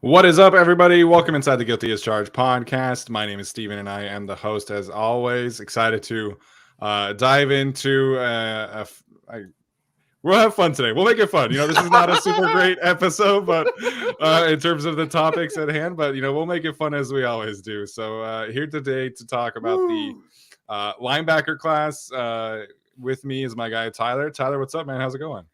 What is up, everybody? Welcome inside the Guilty as Charged podcast. My name is Steven, and I am the host, as always. Excited to dive into. We'll have fun today. We'll make it fun. This is not a super great episode, but in terms of the topics at hand, but we'll make it fun as we always do. So here today to talk about the linebacker class. With me is my guy Tyler. Tyler, what's up, man? How's it going?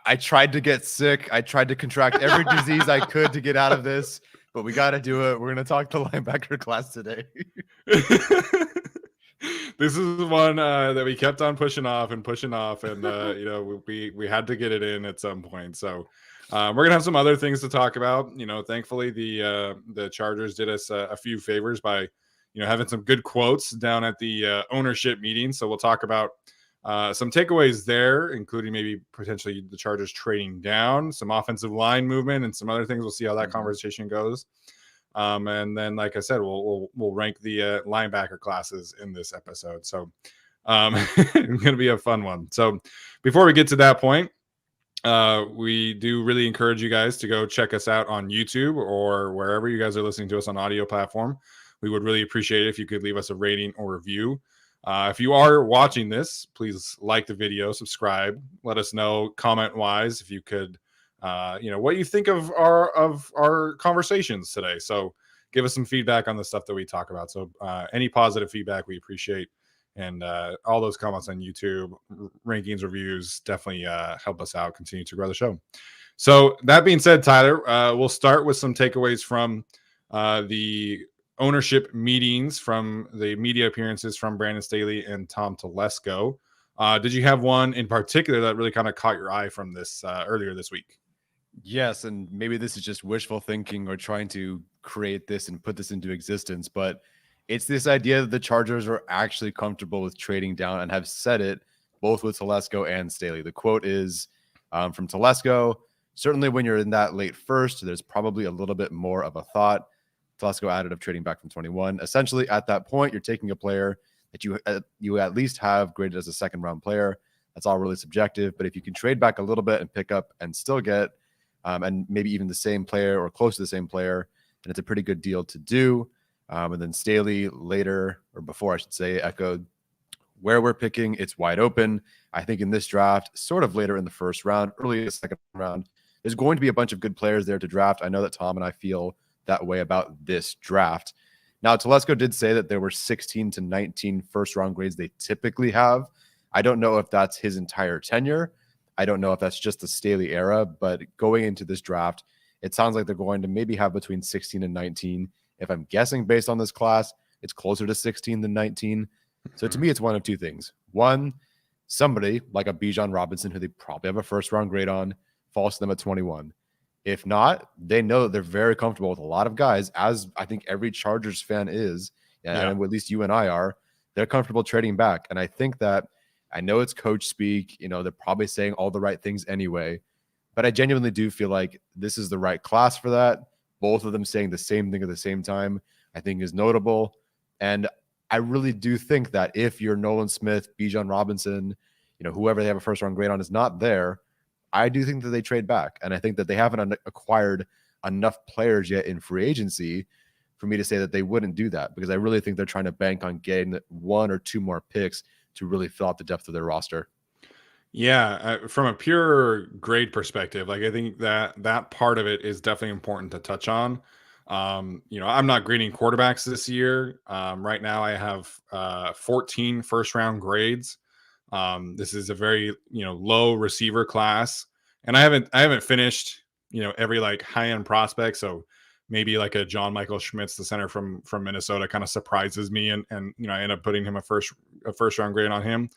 I tried to get sick. I tried to contract every disease I could to get out of this, but we got to do it. We're going to talk the linebacker class today. This is one that we kept on pushing off, and we had to get it in at some point. So we're gonna have some other things to talk about. Thankfully the Chargers did us a few favors by having some good quotes down at the ownership meeting. So we'll talk about some takeaways there, including maybe potentially the Chargers trading down, some offensive line movement, and some other things. We'll see how that conversation goes. And then, like I said, we'll rank the linebacker classes in this episode. So it's going to be a fun one. So before we get to that point, we do really encourage you guys to go check us out on YouTube or wherever you guys are listening to us on audio platform. We would really appreciate it if you could leave us a rating or review. If you are watching this, please like the video, subscribe, let us know comment wise if you could, what you think of our conversations today. So give us some feedback on the stuff that we talk about. So any positive feedback we appreciate, and all those comments on YouTube, rankings, reviews definitely help us out, continue to grow the show. So that being said, Tyler, we'll start with some takeaways from the ownership meetings, from the media appearances from Brandon Staley and Tom Telesco. Did you have one in particular that really kind of caught your eye from this earlier this week? Yes, and maybe this is just wishful thinking or trying to create this and put this into existence, but it's this idea that the Chargers are actually comfortable with trading down and have said it both with Telesco and Staley. The quote is from Telesco: "Certainly when you're in that late first, there's probably a little bit more of a thought." Telesco added of trading back from 21. Essentially, at that point, you're taking a player that you at least have graded as a second-round player. That's all really subjective, but if you can trade back a little bit and pick up and still get and maybe even the same player or close to the same player, then it's a pretty good deal to do. And then Staley later, or before I should say, echoed, "Where we're picking, it's wide open. I think in this draft, sort of later in the first round, early in the second round, there's going to be a bunch of good players there to draft. I know that Tom and I feel that way about this draft." Now, Telesco did say that there were 16 to 19 first-round grades they typically have. I don't know if that's his entire tenure. I don't know if that's just the Staley era, but going into this draft, it sounds like they're going to maybe have between 16 and 19. If I'm guessing based on this class, it's closer to 16 than 19. So to me, it's one of two things. One, somebody like a Bijan Robinson, who they probably have a first-round grade on, falls to them at 21. If not, they know that they're very comfortable with a lot of guys, as I think every Chargers fan is, and at least you and I are. They're comfortable trading back. And I think that, I know it's coach speak, they're probably saying all the right things anyway, but I genuinely do feel like this is the right class for that. Both of them saying the same thing at the same time, I think is notable. And I really do think that if you're Nolan Smith, Bijan Robinson, whoever they have a first round grade on is not there, I do think that they trade back. And I think that they haven't acquired enough players yet in free agency for me to say that they wouldn't do that, because I really think they're trying to bank on getting one or two more picks to really fill out the depth of their roster. Yeah, from a pure grade perspective, like I think that part of it is definitely important to touch on. I'm not grading quarterbacks this year. Right now I have 14 first round grades. This is a very low receiver class, and I haven't finished every like high end prospect. So maybe like a John Michael Schmitz, the center from Minnesota, kind of surprises me, and I end up putting him a first round grade on him.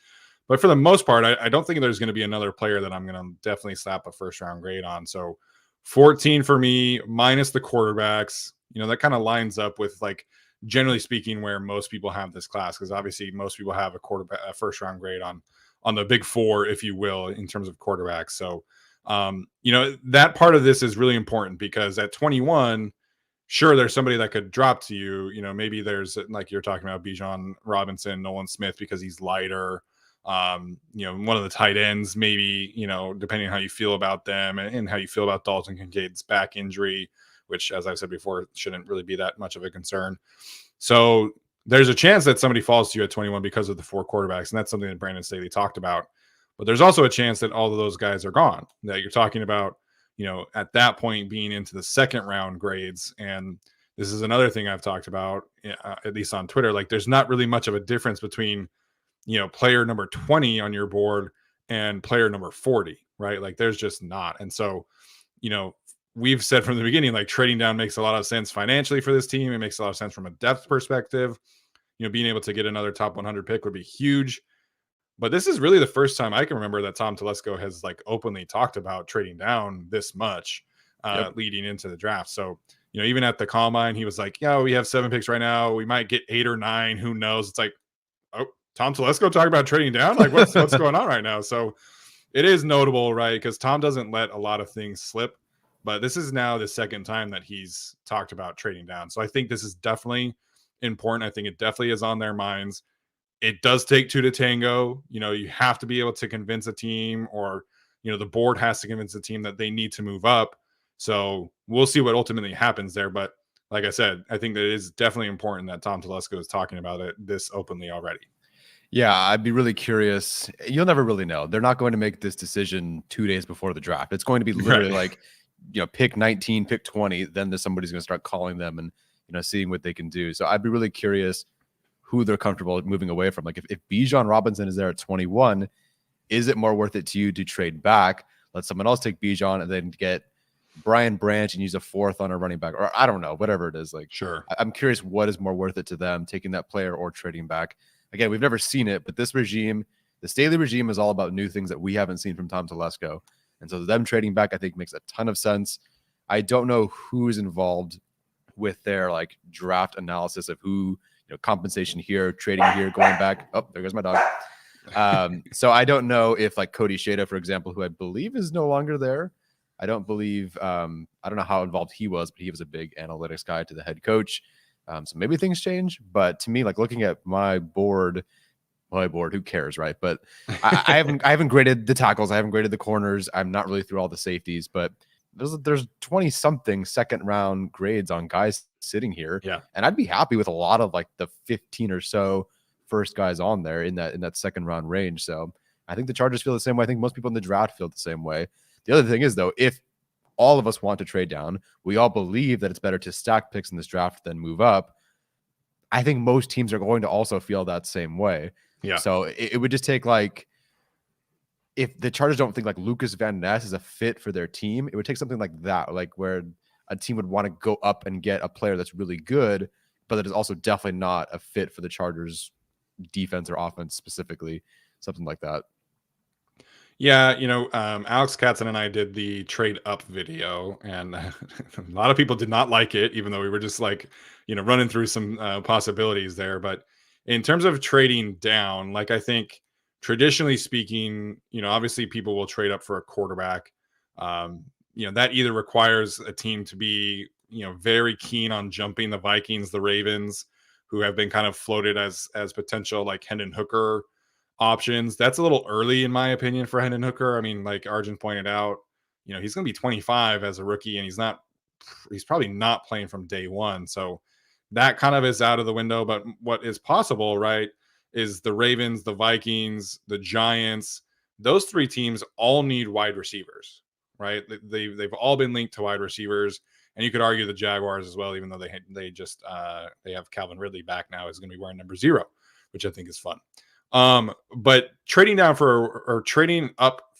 But for the most part, I don't think there's going to be another player that I'm going to definitely slap a first round grade on. So 14 for me, minus the quarterbacks, that kind of lines up with, like, generally speaking, where most people have this class, because obviously most people have a first round grade on the big four, if you will, in terms of quarterbacks. So, that part of this is really important, because at 21, sure, there's somebody that could drop to you. Maybe there's, like you're talking about, Bijan Robinson, Nolan Smith, because he's lighter. One of the tight ends, maybe, depending on how you feel about them and how you feel about Dalton Kincaid's back injury, which, as I've said before, shouldn't really be that much of a concern. So there's a chance that somebody falls to you at 21 because of the 4 quarterbacks, and that's something that Brandon Staley talked about. But there's also a chance that all of those guys are gone, that you're talking about, at that point being into the second round grades. And this is another thing I've talked about, at least on Twitter. Like, there's not really much of a difference between, player number 20 on your board and player number 40, right? Like, there's just not. And so, we've said from the beginning, like, trading down makes a lot of sense financially for this team. It makes a lot of sense from a depth perspective. Being able to get another top 100 pick would be huge. But this is really the first time I can remember that Tom Telesco has like openly talked about trading down this much leading into the draft. So, even at the combine, he was like, yeah, we have 7 picks right now. We might get 8 or 9. Who knows? It's like, oh, Tom Telesco talking about trading down? Like, what's going on right now? So it is notable, right? Because Tom doesn't let a lot of things slip. But this is now the second time that he's talked about trading down. So I think this is definitely important. I think it definitely is on their minds. It does take 2 to tango. You have to be able to convince a team, or, the board has to convince the team that they need to move up. So we'll see what ultimately happens there. But like I said, I think that it is definitely important that Tom Telesco is talking about it this openly already. Yeah, I'd be really curious. You'll never really know. They're not going to make this decision 2 days before the draft. It's going to be literally like, pick 19, pick 20. Then somebody's going to start calling them and, seeing what they can do. So I'd be really curious who they're comfortable moving away from. Like, if Bijan Robinson is there at 21, is it more worth it to you to trade back, let someone else take Bijan, and then get Brian Branch and use a 4th on a running back? Or I don't know, whatever it is. Like, sure. I'm curious what is more worth it to them, taking that player or trading back. Again, we've never seen it, but this regime, the Staley regime, is all about new things that we haven't seen from Tom Telesco. And so them trading back, I think, makes a ton of sense. I don't know who's involved with their like draft analysis of who, compensation here, trading here, going back. Oh, there goes my dog. So I don't know if like Cody Shada, for example, who I believe is no longer there. I don't believe, I don't know how involved he was, but he was a big analytics guy to the head coach. So maybe things change. But to me, like, looking at my board, who cares, right? But I haven't graded the tackles. I haven't graded the corners. I'm not really through all the safeties, but there's 20 something second round grades on guys sitting here. Yeah. And I'd be happy with a lot of like the 15 or so first guys on there in that second round range. So I think the Chargers feel the same way. I think most people in the draft feel the same way. The other thing is, though, if all of us want to trade down, we all believe that it's better to stack picks in this draft than move up. I think most teams are going to also feel that same way. Yeah. So it would just take, like, if the Chargers don't think like Lucas Van Ness is a fit for their team, it would take something like that, like where a team would want to go up and get a player that's really good, but that is also definitely not a fit for the Chargers defense or offense specifically, something like that. Yeah, Alex Katzen and I did the trade up video, and a lot of people did not like it, even though we were just like, running through some possibilities there. But in terms of trading down, like, I think traditionally speaking, obviously people will trade up for a quarterback. That either requires a team to be, very keen on jumping the Vikings, the Ravens, who have been kind of floated as potential like Hendon Hooker options. That's a little early, in my opinion, for Hendon Hooker. I mean, like Arjun pointed out, he's going to be 25 as a rookie, and he's probably not playing from day one. So that kind of is out of the window. But what is possible, right, is the Ravens, the Vikings, the Giants, those 3 teams all need wide receivers, right? They've all been linked to wide receivers. And you could argue the Jaguars as well, even though they have Calvin Ridley back now, is going to be wearing number 0, which I think is fun. But trading up for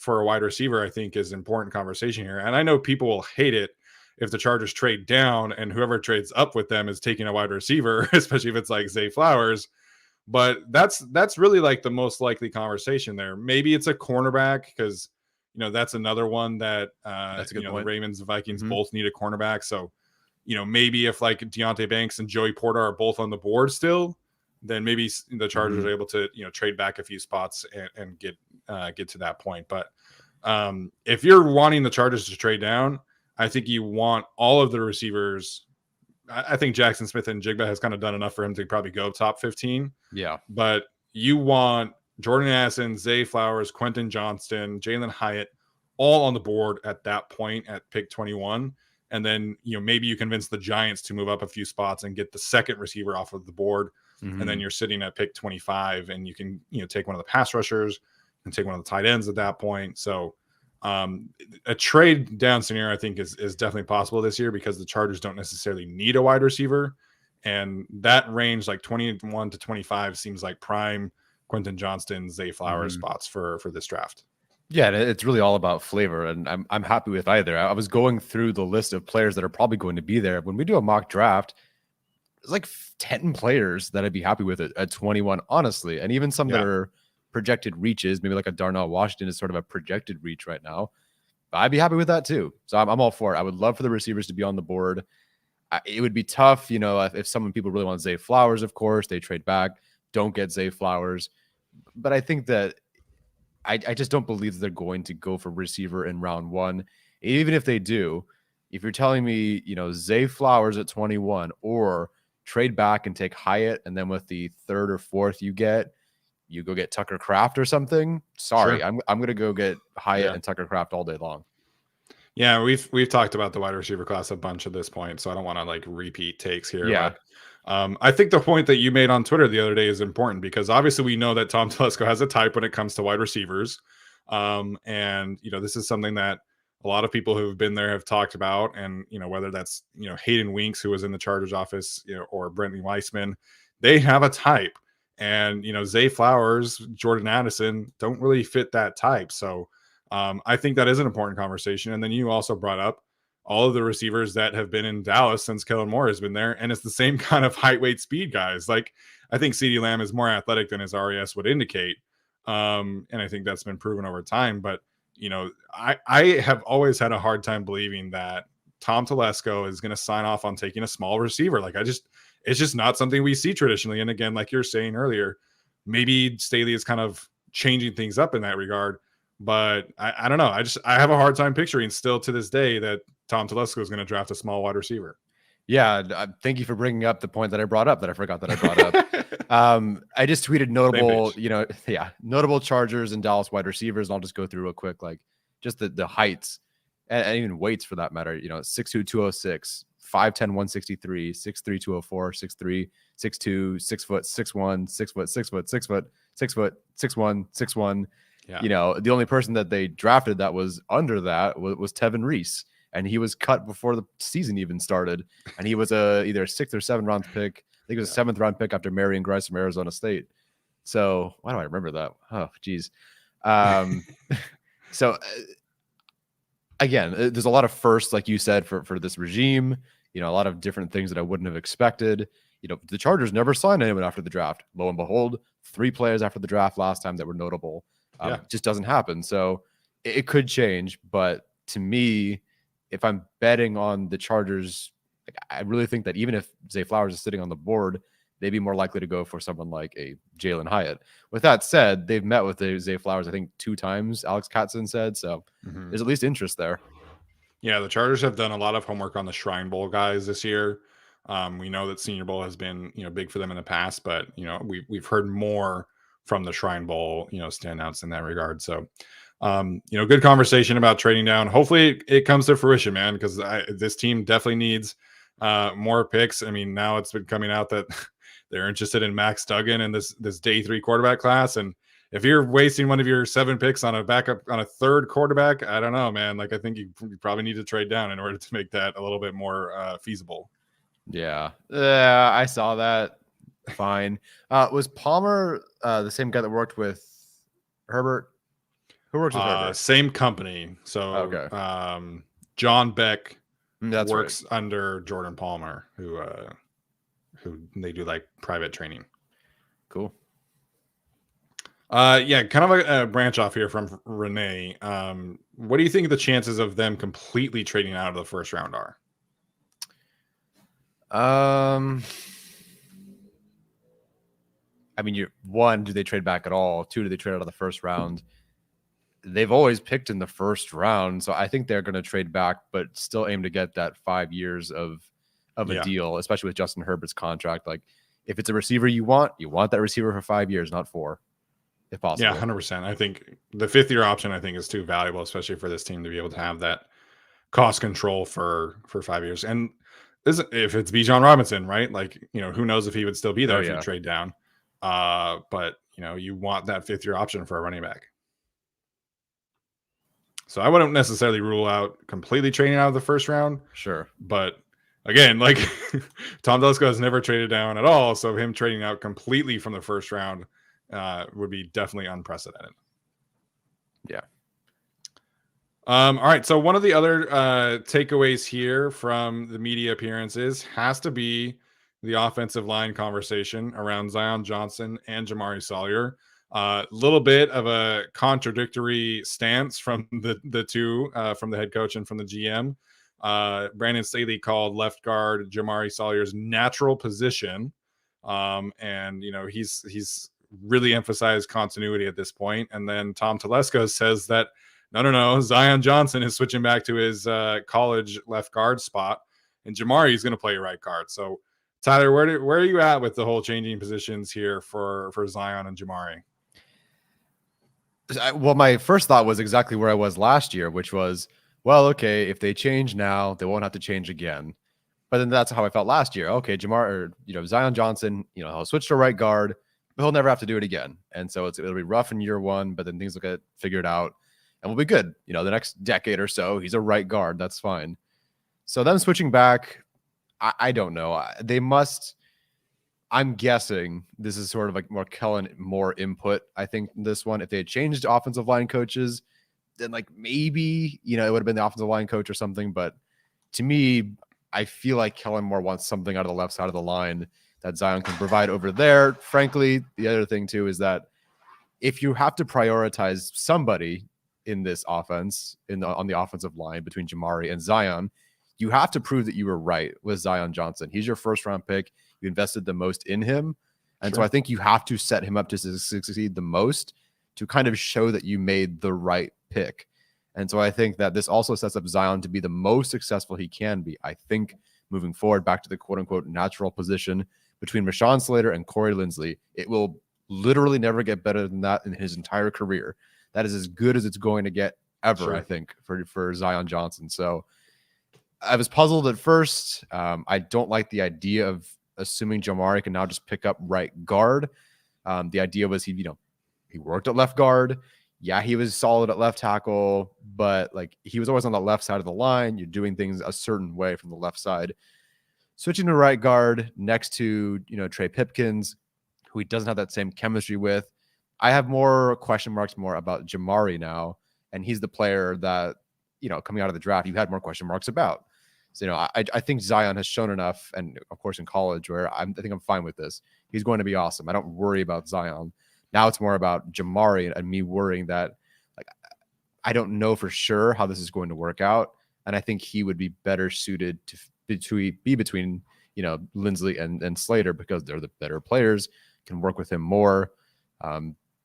a wide receiver, I think, is an important conversation here. And I know people will hate it if the Chargers trade down and whoever trades up with them is taking a wide receiver, especially if it's like Zay Flowers. But that's really like the most likely conversation there. Maybe it's a cornerback, because that's another one that That's a good point. The Ravens and Vikings both need a cornerback. So maybe if like Deontay Banks and Joey Porter are both on the board still, then maybe the Chargers are able to trade back a few spots and get to that point. But if you're wanting the Chargers to trade down, I think you want all of the receivers. I think Jackson Smith and Jigba has kind of done enough for him to probably go top 15. Yeah. But you want Jordan Addison, Zay Flowers, Quentin Johnston, Jalen Hyatt, all on the board at that point at pick 21. and then maybe you convince the Giants to move up a few spots and get the second receiver off of the board, and then you're sitting at pick 25, and you can take one of the pass rushers and take one of the tight ends at that point. So a trade down scenario I think is definitely possible this year, because the Chargers don't necessarily need a wide receiver, and that range like 21 to 25 seems like prime Quentin Johnston, Zay Flowers spots for this draft. Yeah, it's really all about flavor, and I'm happy with either. I was going through the list of players that are probably going to be there. When we do a mock draft, there's like 10 players that I'd be happy with at 21, honestly, and even some that are projected reaches, maybe like a Darnell Washington is sort of a projected reach right now. But I'd be happy with that too. So I'm all for it. I would love for the receivers to be on the board. It would be tough, if people really want Zay Flowers, of course, they trade back, don't get Zay Flowers. But I think that I just don't believe that they're going to go for receiver in round 1. Even if they do, if you're telling me, Zay Flowers at 21, or trade back and take Hyatt, and then with the 3rd or 4th you go get Tucker Kraft or something. Sorry, sure. I'm going to go get Hyatt and Tucker Kraft all day long. Yeah, we've talked about the wide receiver class a bunch at this point, so I don't want to like repeat takes here. Yeah. But I think the point that you made on Twitter the other day is important, because obviously we know that Tom Telesco has a type when it comes to wide receivers. And this is something that a lot of people who've been there have talked about, and whether that's Hayden Winks, who was in the Chargers office, or Brentley Weissman, they have a type. And Zay Flowers, Jordan Addison don't really fit that type. So I think that is an important conversation. And then you also brought up all of the receivers that have been in Dallas since Kellen Moore has been there, and it's the same kind of height, weight, speed guys. Like, I think CeeDee Lamb is more athletic than his RES would indicate, and I think that's been proven over time. But I have always had a hard time believing that Tom Telesco is going to sign off on taking a small receiver. Like, it's just not something we see traditionally. And again, like you're saying earlier, maybe Staley is kind of changing things up in that regard. But I don't know. I have a hard time picturing still to this day that Tom Telesco is going to draft a small wide receiver. Yeah, thank you for bringing up the point that I brought up that I forgot that I brought up. I just tweeted notable, notable Chargers and Dallas wide receivers. And I'll just go through real quick, like just the heights and even weights for that matter. 6'2", 206, 5'10", 163, 6'3", 204, 6'3", 6'2", 6 foot, 6'1", 6 foot, 6 foot, 6 foot, 6 foot, 6'1", 6'1". Yeah. The only person that they drafted that was under that was Tevin Reese, and he was cut before the season even started. And he was either a 6th or 7th round pick. I think it was a 7th round pick after Marion Grice from Arizona State. So why do I remember that? Oh, geez. So again, there's a lot of firsts, like you said, for this regime. A lot of different things that I wouldn't have expected. The Chargers never signed anyone after the draft. Lo and behold, 3 players after the draft last time that were notable. It just doesn't happen. So it could change. But to me, if I'm betting on the Chargers, I really think that even if Zay Flowers is sitting on the board, they'd be more likely to go for someone like a Jalen Hyatt. With that said, they've met with Zay Flowers, I think 2 times, Alex Katzen said. So there's at least interest there. Yeah, the Chargers have done a lot of homework on the Shrine Bowl guys this year. We know that Senior Bowl has been, big for them in the past, but we've heard more from the Shrine Bowl, standouts in that regard. So, good conversation about trading down. Hopefully it comes to fruition, man, because this team definitely needs more picks. I mean, now it's been coming out that they're interested in Max Duggan in this day 3 quarterback class. And if you're wasting one of your 7 picks on a backup on a 3rd quarterback, I don't know, man. Like, I think you probably need to trade down in order to make that a little bit more feasible. Yeah, I saw that. Fine. Was Palmer the same guy that worked with Herbert? Who works with Herbert? Same company. So okay. John Beck works right. under Jordan Palmer, who they do like private training. Cool. Kind of a branch off here from Renee. What do you think the chances of them completely trading out of the 1st round are? I mean, 1, do they trade back at all? 2, do they trade out of the 1st round? They've always picked in the 1st round, so I think they're going to trade back, but still aim to get that 5 years of a deal, especially with Justin Herbert's contract. Like, if it's a receiver you want that receiver for 5 years, not 4, if possible. Yeah, 100%. I think the 5th year option, I think, is too valuable, especially for this team to be able to have that cost control for 5 years. And if it's Bijan Robinson, right? Like, who knows if he would still be there if you trade down. But you want that 5th-year option for a running back. So I wouldn't necessarily rule out completely trading out of the first round. Sure. But again, like Tom Telesco has never traded down at all. So him trading out completely from the first round would be definitely unprecedented. Yeah. All right. So one of the other takeaways here from the media appearances has to be the offensive line conversation around Zion Johnson and Jamari Salyer. A little bit of a contradictory stance from the two, from the head coach and from the GM. Brandon Staley called left guard Jamari Salyer's natural position, and he's really emphasized continuity at this point. And then Tom Telesco says that no, Zion Johnson is switching back to his college left guard spot, and Jamari is going to play right guard. So, Tyler, where are you at with the whole changing positions here for Zion and Jamari? Well, my first thought was exactly where I was last year, which was, well, okay, if they change now, they won't have to change again. But then that's how I felt last year. Okay, Zion Johnson, he'll switch to right guard, but he'll never have to do it again. And so it'll be rough in year one, but then things will get figured out and we'll be good. The next decade or so, he's a right guard. That's fine. So them switching back, I don't know. I'm guessing this is sort of like more input. I think this one, if they had changed offensive line coaches, then like maybe, it would have been the offensive line coach or something. But to me, I feel like Kellen Moore wants something out of the left side of the line that Zion can provide over there. Frankly, the other thing too is that if you have to prioritize somebody in this offense, on the offensive line between Jamari and Zion, you have to prove that you were right with Zion Johnson. He's your first round pick. You invested the most in him. And so I think you have to set him up to succeed the most to kind of show that you made the right pick. And so I think that this also sets up Zion to be the most successful he can be. I think moving forward back to the quote unquote natural position between Rashawn Slater and Corey Linsley, it will literally never get better than that in his entire career. That is as good as it's going to get ever, I think, for Zion Johnson. So I was puzzled at first. I don't like the idea of assuming Jamari can now just pick up right guard. The idea was he worked at left guard. Yeah, he was solid at left tackle, but like he was always on the left side of the line. You're doing things a certain way from the left side. Switching to right guard next to, Trey Pipkins, who he doesn't have that same chemistry with. I have more question marks about Jamari now, and he's the player that, coming out of the draft, you had more question marks about. So, I think Zion has shown enough, and of course in college, where I think I'm fine with this. He's going to be awesome. I don't worry about Zion. Now it's more about Jamari and me worrying that, like, I don't know for sure how this is going to work out, and I think he would be better suited to be between, Linsley and Slater because they're the better players, can work with him more.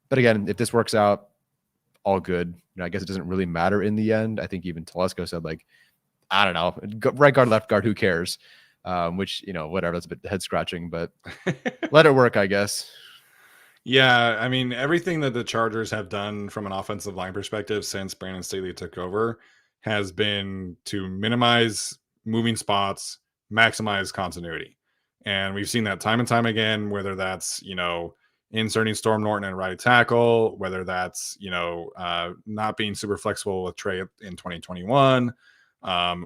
But again, if this works out, all good. I guess it doesn't really matter in the end. I think even Telesco said, like, I don't know, right guard, left guard, who cares? Which, whatever, that's a bit head scratching, but let it work, I guess. Yeah, I mean, everything that the Chargers have done from an offensive line perspective since Brandon Staley took over has been to minimize moving spots, maximize continuity. And we've seen that time and time again, whether that's, inserting Storm Norton and right tackle, whether that's, not being super flexible with Trey in 2021,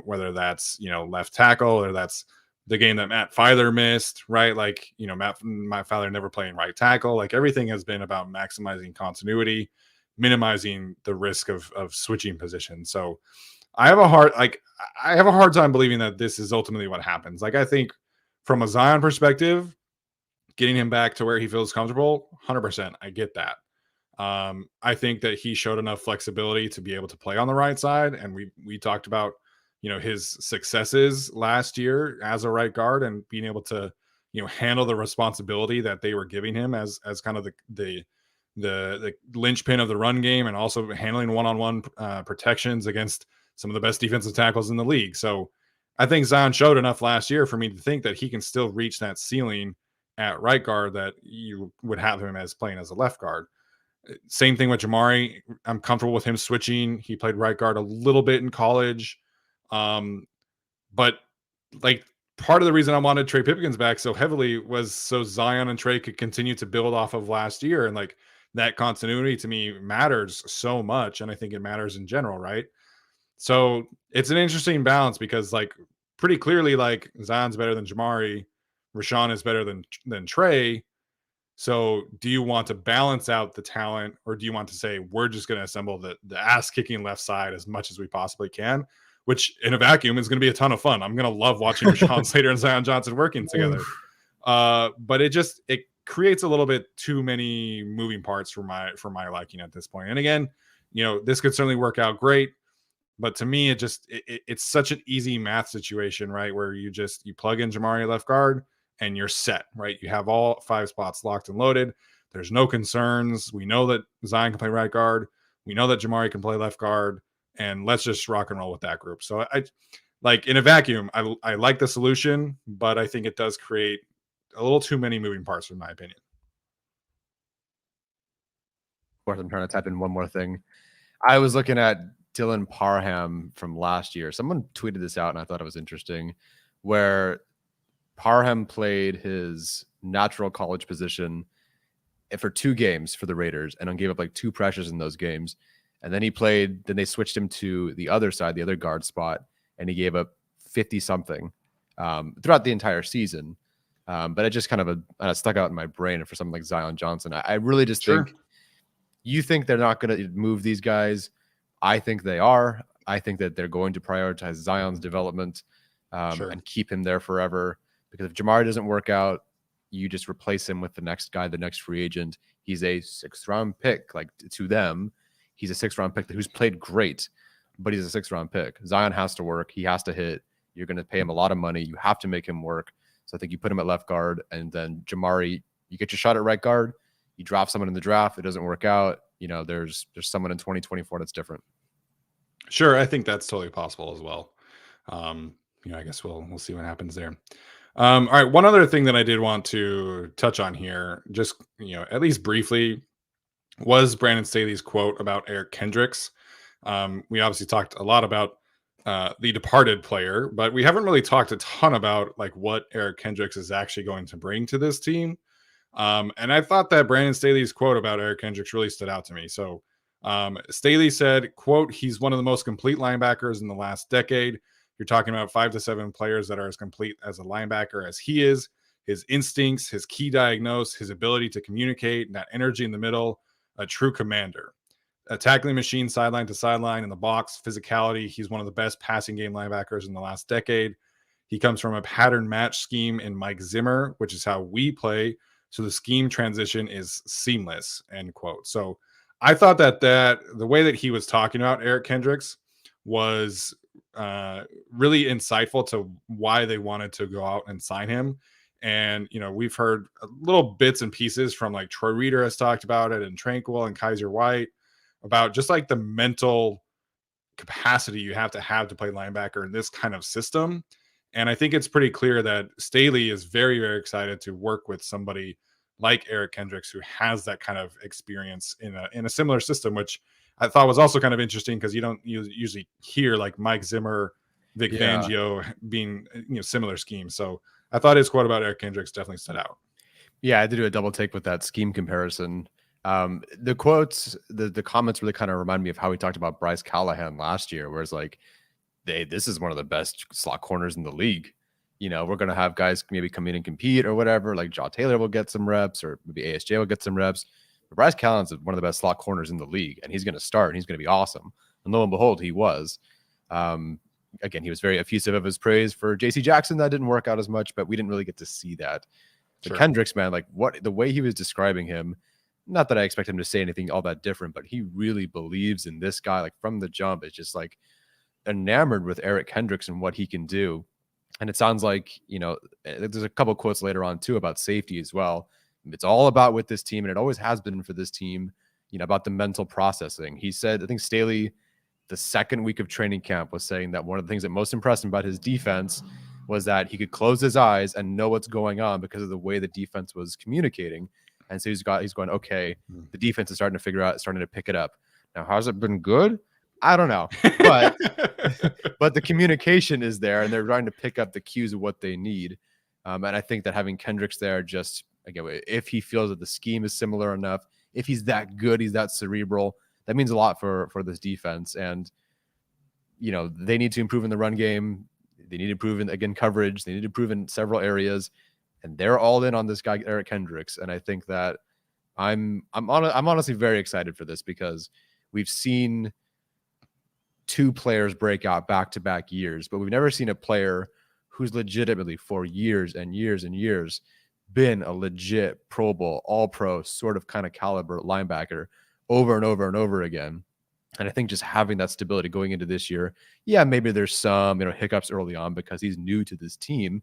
whether that's, left tackle, or that's the game that Matt Filer missed, right? Like, Matt Filer never playing right tackle. Like, everything has been about maximizing continuity, minimizing the risk of switching positions. So I have a hard time believing that this is ultimately what happens. Like, I think from a Zion perspective, getting him back to where he feels comfortable, 100%. I get that. I think that he showed enough flexibility to be able to play on the right side. And we talked about, his successes last year as a right guard and being able to, handle the responsibility that they were giving him as kind of the linchpin of the run game, and also handling one-on-one protections against some of the best defensive tackles in the league. So I think Zion showed enough last year for me to think that he can still reach that ceiling at right guard that you would have him as playing as a left guard. Same thing with Jamari. I'm comfortable with him switching. He played right guard a little bit in college. But like part of the reason I wanted Trey Pipkins back so heavily was so Zion and Trey could continue to build off of last year. And like that continuity to me matters so much. And I think it matters in general, right? So it's an interesting balance because like pretty clearly, like Zion's better than Jamari, Rashawn is better than Trey. So do you want to balance out the talent, or do you want to say we're just going to assemble the ass kicking left side as much as we possibly can? Which in a vacuum is going to be a ton of fun. I'm going to love watching Rashawn Slater and Zion Johnson working together. But it creates a little bit too many moving parts for my liking at this point. And again, this could certainly work out great. But to me, it's such an easy math situation, right? Where you plug in Jamari left guard and you're set, right? You have all 5 spots locked and loaded. There's no concerns. We know that Zion can play right guard. We know that Jamari can play left guard, and let's just rock and roll with that group. So I like in a vacuum, I like the solution, but I think it does create a little too many moving parts, in my opinion. Of course, I'm trying to type in one more thing. I was looking at Dylan Parham from last year. Someone tweeted this out, and I thought it was interesting, where Parham played his natural college position for 2 games for the Raiders and gave up like 2 pressures in those games. And then they switched him to the other side, the other guard spot, and he gave up 50 something throughout the entire season. But it just kind of stuck out in my brain for something like Zion Johnson. I really just think you think they're not going to move these guys. I think they are. I think that they're going to prioritize Zion's development and keep him there forever. Because if Jamari doesn't work out, you just replace him with the next guy, the next free agent. He's a 6th-round pick. Like to them, he's a 6th-round pick who's played great, but he's a 6th-round pick. Zion has to work. He has to hit. You're going to pay him a lot of money. You have to make him work. So I think you put him at left guard, and then Jamari, you get your shot at right guard. You draft someone in the draft. It doesn't work out. There's someone in 2024 that's different. Sure, I think that's totally possible as well. I guess we'll see what happens there. All right, one other thing that I did want to touch on here, just at least briefly, was Brandon Staley's quote about Eric Kendricks. We obviously talked a lot about the departed player, but we haven't really talked a ton about like what Eric Kendricks is actually going to bring to this team. And I thought that Brandon Staley's quote about Eric Kendricks really stood out to me. So Staley said, quote, "He's one of the most complete linebackers in the last decade. You're talking about 5 to 7 players that are as complete as a linebacker as he is. His instincts, his key diagnose, his ability to communicate, and that energy in the middle, a true commander. A tackling machine sideline to sideline in the box, physicality. He's one of the best passing game linebackers in the last decade. He comes from a pattern match scheme in Mike Zimmer, which is how we play. So the scheme transition is seamless," end quote. So I thought that the way that he was talking about Eric Kendricks was really insightful to why they wanted to go out and sign him. And, we've heard little bits and pieces from like Troy Reader has talked about it, and Tranquil and Kaiser White about just like the mental capacity you have to play linebacker in this kind of system. And I think it's pretty clear that Staley is very, very excited to work with somebody like Eric Kendricks, who has that kind of experience in a similar system, which I thought was also kind of interesting because you don't usually hear like Mike Zimmer, Vic Fangio being similar schemes. So I thought his quote about Eric Kendricks definitely stood out. Yeah, I had to do a double take with that scheme comparison. The quotes, the comments really kind of remind me of how we talked about Bryce Callahan last year, where it's like, this is one of the best slot corners in the league. We're going to have guys maybe come in and compete or whatever. Like Jaw Taylor will get some reps, or maybe ASJ will get some reps. But Bryce Callahan's one of the best slot corners in the league, and he's going to start, and he's going to be awesome. And lo and behold, he was. Again, he was very effusive of his praise for JC Jackson. That didn't work out as much, but we didn't really get to see that. But Kendricks, man, like the way he was describing him, not that I expect him to say anything all that different, but he really believes in this guy. Like from the jump, it's just like enamored with Eric Kendricks and what he can do. And it sounds like, there's a couple quotes later on too about safety as well. It's all about with this team, and it always has been for this team, about the mental processing. He said, I think Staley, the second week of training camp, was saying that one of the things that most impressed him about his defense was that he could close his eyes and know what's going on because of the way the defense was communicating. And so he's going, okay, the defense is starting to pick it up. Now, has it been good? I don't know, but but the communication is there, and they're trying to pick up the cues of what they need. And I think that having Kendricks there, just again, if he feels that the scheme is similar enough, if he's that good, he's that cerebral, that means a lot for this defense. And they need to improve in the run game. They need to improve in, again, coverage. They need to improve in several areas, and they're all in on this guy, Eric Kendricks. And I think that I'm honestly very excited for this, because we've seen two players break out back-to-back years, but we've never seen a player who's legitimately for years and years and years been a legit Pro Bowl, all-pro sort of kind of caliber linebacker over and over and over again. And I think just having that stability going into this year, yeah, maybe there's some hiccups early on because he's new to this team,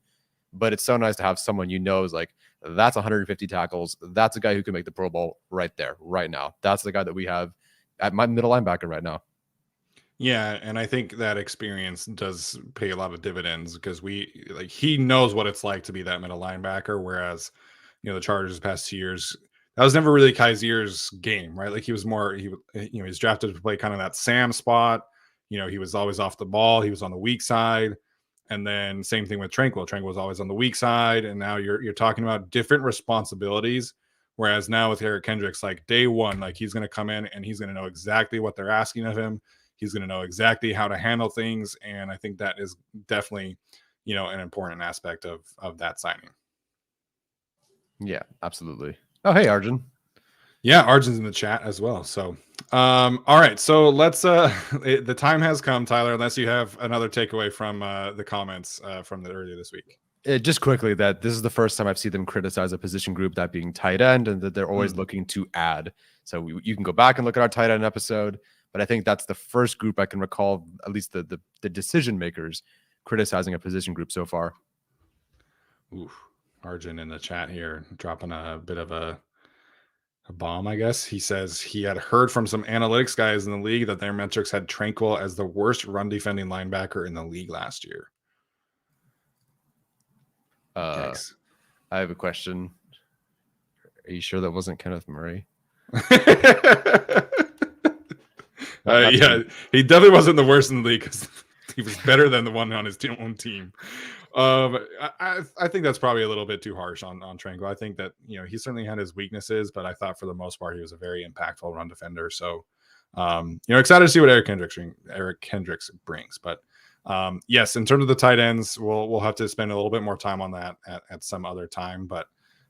but it's so nice to have someone is like, that's 150 tackles. That's a guy who can make the Pro Bowl right there, right now. That's the guy that we have at my middle linebacker right now. Yeah, and I think that experience does pay a lot of dividends, because he knows what it's like to be that middle linebacker, whereas the Chargers the past 2 years, that was never really Kazier's game, right? Like he was he's drafted to play kind of that Sam spot. He was always off the ball, he was on the weak side. And then same thing with Tranquil. Tranquil was always on the weak side, and now you're talking about different responsibilities. Whereas now with Eric Kendricks, like day one, like he's going to come in and he's going to know exactly what they're asking of him. He's going to know exactly how to handle things, and I think that is definitely, an important aspect of that signing. Yeah, absolutely. Oh, hey, Arjun. Yeah, Arjun's in the chat as well. So, all right. So let's. The time has come, Tyler. Unless you have another takeaway from the comments from earlier this week. Just quickly, that this is the first time I've seen them criticize a position group, that being tight end, and that they're always looking to add. So you can go back and look at our tight end episode. But I think that's the first group I can recall, at least the decision makers, criticizing a position group so far. Ooh, Arjun in the chat here dropping a bit of a bomb, I guess. He says he had heard from some analytics guys in the league that their metrics had Tranquil as the worst run defending linebacker in the league last year. Thanks. I have a question. Are you sure that wasn't Kenneth Murray? Yeah, he definitely wasn't the worst in the league, because he was better than the one on his own team. I think that's probably a little bit too harsh on Tranquil. I think that he certainly had his weaknesses, but I thought for the most part he was a very impactful run defender. So excited to see what Eric Kendricks brings. But yes, in terms of the tight ends, we'll have to spend a little bit more time on that at some other time. But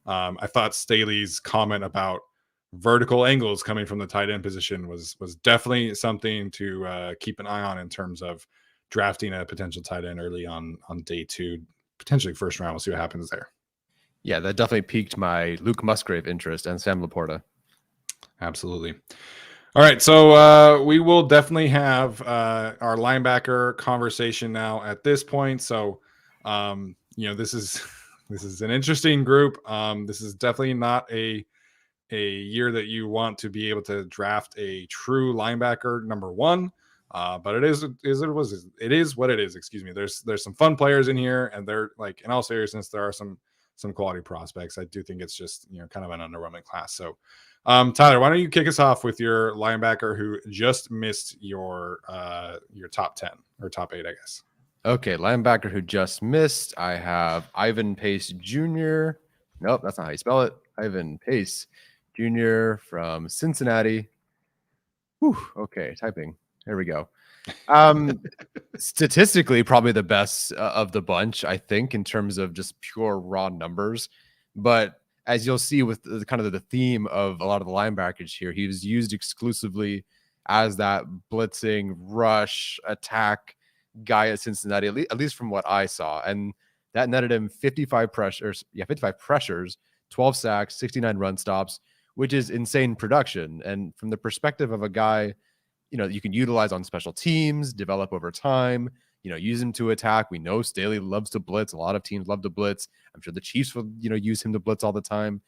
I thought Staley's comment about vertical angles coming from the tight end position was definitely something to keep an eye on in terms of drafting a potential tight end early on day 2, potentially first round. We'll see what happens there. Yeah, that definitely piqued my Luke Musgrave interest, and Sam Laporta. Absolutely. All right, so we will definitely have our linebacker conversation now at this point. So this is an interesting group. This is definitely not a year that you want to be able to draft a true linebacker number 1. But it is what it is. Excuse me. There's some fun players in here, and they're, like, in all seriousness, there are some quality prospects. I do think it's just kind of an underwhelming class. So, Tyler, why don't you kick us off with your linebacker who just missed your top 10 or top 8, I guess. Okay, linebacker who just missed. I have Ivan Pace Jr. Nope, that's not how you spell it. Ivan Pace Jr. from Cincinnati. Whew, okay, typing. There we go. Statistically, probably the best of the bunch, I think, in terms of just pure raw numbers. But as you'll see with kind of the theme of a lot of the linebackers here, he was used exclusively as that blitzing, rush, attack guy at Cincinnati, at least from what I saw. And that netted him 55 pressures, 12 sacks, 69 run stops, which is insane production. And from the perspective of a guy, you can utilize on special teams, develop over time, use him to attack. We know Staley loves to blitz. A lot of teams love to blitz. I'm sure the Chiefs will, use him to blitz all the time.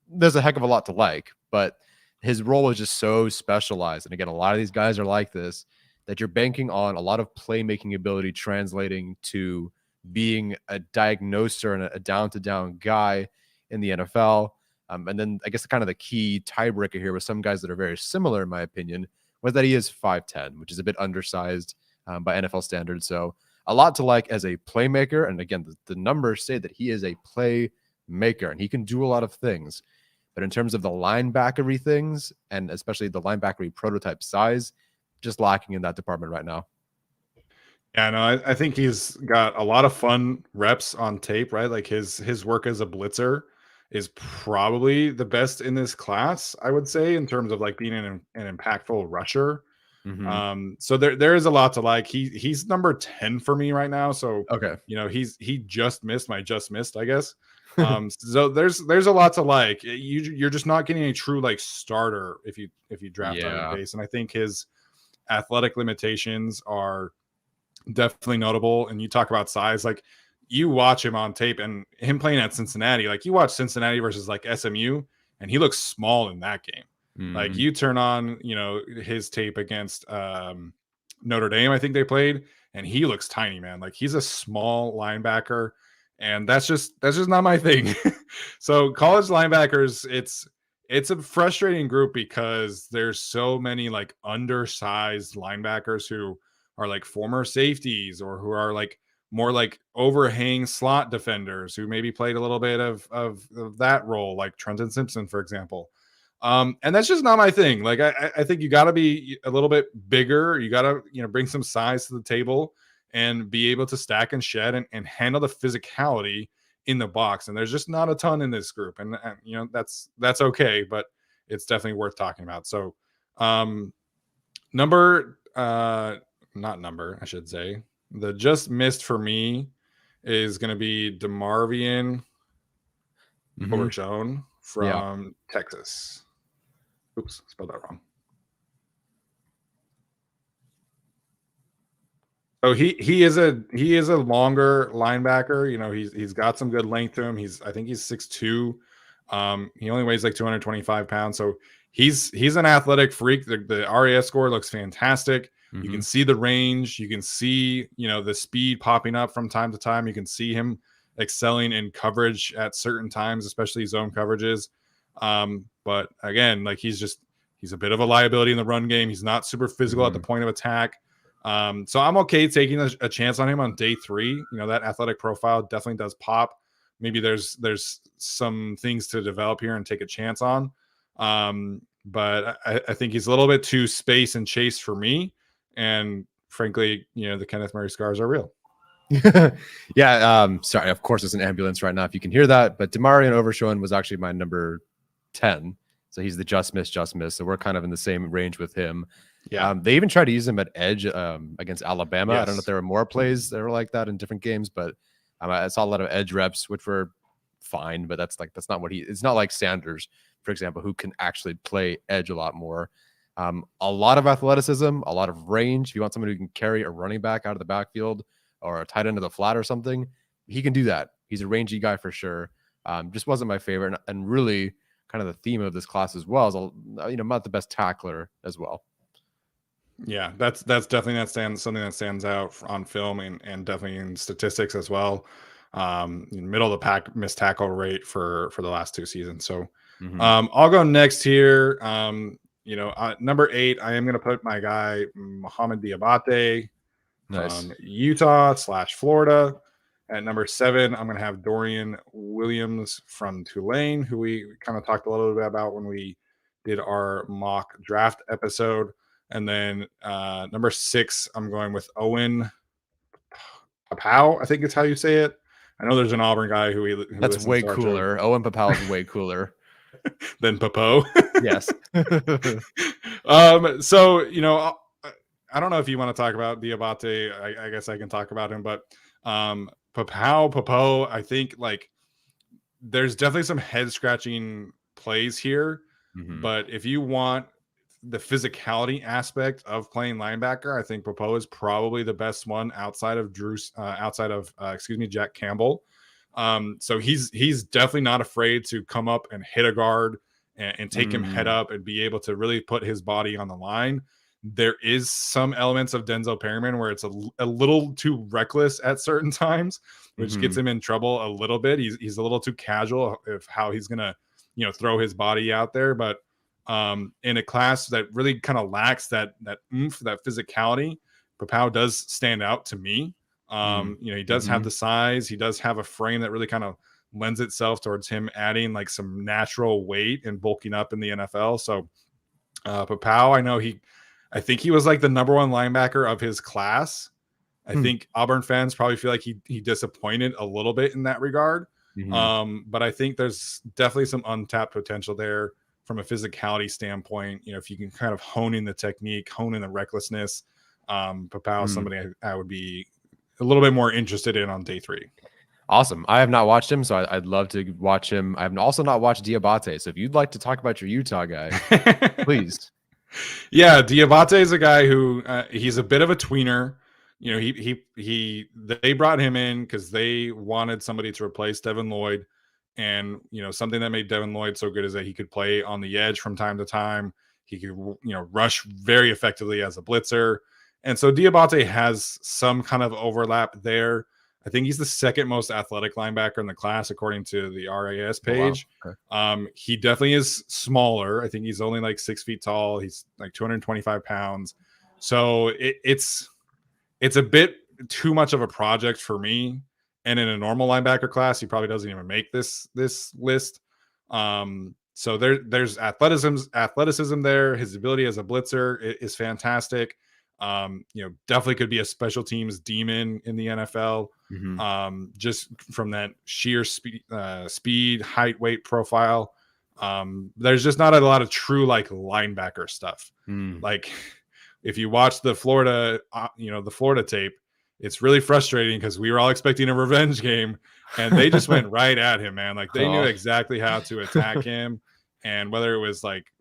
There's a heck of a lot to like, but his role is just so specialized. And again, a lot of these guys are like this, that you're banking on a lot of playmaking ability translating to being a diagnoser and a down-to-down guy in the NFL. And then I guess kind of the key tiebreaker here with some guys that are very similar, in my opinion, was that he is 5'10", which is a bit undersized by NFL standards. So a lot to like as a playmaker. And again, the numbers say that he is a playmaker and he can do a lot of things. But in terms of the linebackery things, and especially the linebackery prototype size, just lacking in that department right now. Yeah, no, I think he's got a lot of fun reps on tape, right? Like his work as a blitzer is probably the best in this class, I would say, in terms of like being an impactful rusher. Mm-hmm. So there is a lot to like. He's number 10 for me right now. So Okay. he just missed my just missed, I guess. So there's a lot to like. You're just not getting a true like starter if you draft out of the base. And I think his athletic limitations are definitely notable. And you talk about size, like you watch him on tape and him playing at Cincinnati, like you watch Cincinnati versus like SMU, and he looks small in that game. Like you turn on, his tape against Notre Dame, I think they played, and he looks tiny, man. Like he's a small linebacker, and that's just not my thing. So college linebackers, it's a frustrating group because there's so many like undersized linebackers who are like former safeties or who are like more like overhang slot defenders who maybe played a little bit of that role, like Trenton Simpson, for example. And that's just not my thing. Like I think you got to be a little bit bigger. You got to bring some size to the table and be able to stack and shed and handle the physicality in the box. And there's just not a ton in this group, and that's okay, but it's definitely worth talking about. So number not number, I should say. The just missed for me is going to be DeMarvion Overshown from Texas. Oops, spelled that wrong. So he is a longer linebacker. He's got some good length to him. I think he's 6'2". He only weighs like 225 pounds. So he's an athletic freak. The RAS score looks fantastic. You can see the range. You can see, the speed popping up from time to time. You can see him excelling in coverage at certain times, especially zone coverages. But again, like he's a bit of a liability in the run game. He's not super physical at the point of attack. So I'm okay taking a chance on him on day 3. That athletic profile definitely does pop. Maybe there's some things to develop here and take a chance on. But I think he's a little bit too space and chase for me. And frankly, the Kenneth Murray scars are real. Yeah. Sorry. Of course, it's an ambulance right now if you can hear that. But DeMarvion Overshown was actually my number 10. So he's the just miss. So we're kind of in the same range with him. Yeah. They even tried to use him at edge against Alabama. Yes. I don't know if there were more plays that were like that in different games, but I saw a lot of edge reps, which were fine, but that's not what it's not like Sanders, for example, who can actually play edge a lot more. A lot of athleticism, a lot of range. If you want someone who can carry a running back out of the backfield or a tight end of the flat or something, he can do that. He's a rangy guy for sure. Just wasn't my favorite, and really kind of the theme of this class as well is, not the best tackler as well. Yeah, that's definitely something that stands out on film and definitely in statistics as well. Middle of the pack missed tackle rate for the last 2 seasons. So I'll go next here. Number 8, I am going to put my guy Mohamed Diabate from Utah/Florida. At number 7, I'm going to have Dorian Williams from Tulane, who we kind of talked a little bit about when we did our mock draft episode. And then number 6, I'm going with Owen Papau, I think is how you say it. I know there's an Auburn guy who that's way cooler. Owen Papau is way cooler than Papo. Yes. So I don't know if you want to talk about Diabate. I guess I can talk about him, but Papo, I think like there's definitely some head scratching plays here. But if you want the physicality aspect of playing linebacker, I think Papo is probably the best one outside of Jack Campbell. So he's definitely not afraid to come up and hit a guard and take him head up and be able to really put his body on the line. There is some elements of Denzel Perryman where it's a little too reckless at certain times, which gets him in trouble a little bit. He's a little too casual of how he's gonna throw his body out there. But in a class that really kind of lacks that oomph, that physicality. Papao does stand out to me. He does have the size. He does have a frame that really kind of lends itself towards him adding like some natural weight and bulking up in the NFL. So Papao, I think he was like the number one linebacker of his class. I think Auburn fans probably feel like he disappointed a little bit in that regard. But I think there's definitely some untapped potential there from a physicality standpoint. If you can kind of hone in the technique, hone in the recklessness, Papao is somebody I would be a little bit more interested in on day 3. Awesome. I have not watched him, so I'd love to watch him. I've also not watched Diabate. So if you'd like to talk about your Utah guy, please. Yeah, Diabate is a guy who he's a bit of a tweener. They brought him in because they wanted somebody to replace Devin Lloyd. And, something that made Devin Lloyd so good is that he could play on the edge from time to time. He could, rush very effectively as a blitzer. And so Diabate has some kind of overlap there. I think he's the second most athletic linebacker in the class, according to the RAS page. Oh, wow. Okay. He definitely is smaller. I think he's only like 6 feet tall. He's like 225 pounds. So it's a bit too much of a project for me. And in a normal linebacker class, he probably doesn't even make this list. So there's athleticism there. His ability as a blitzer is fantastic. Definitely could be a special teams demon in the NFL. Just from that sheer speed, height, weight profile. There's just not a lot of true like linebacker stuff. Like if you watch the Florida tape, it's really frustrating because we were all expecting a revenge game and they just went right at him, man. Like they knew exactly how to attack him, and whether it was like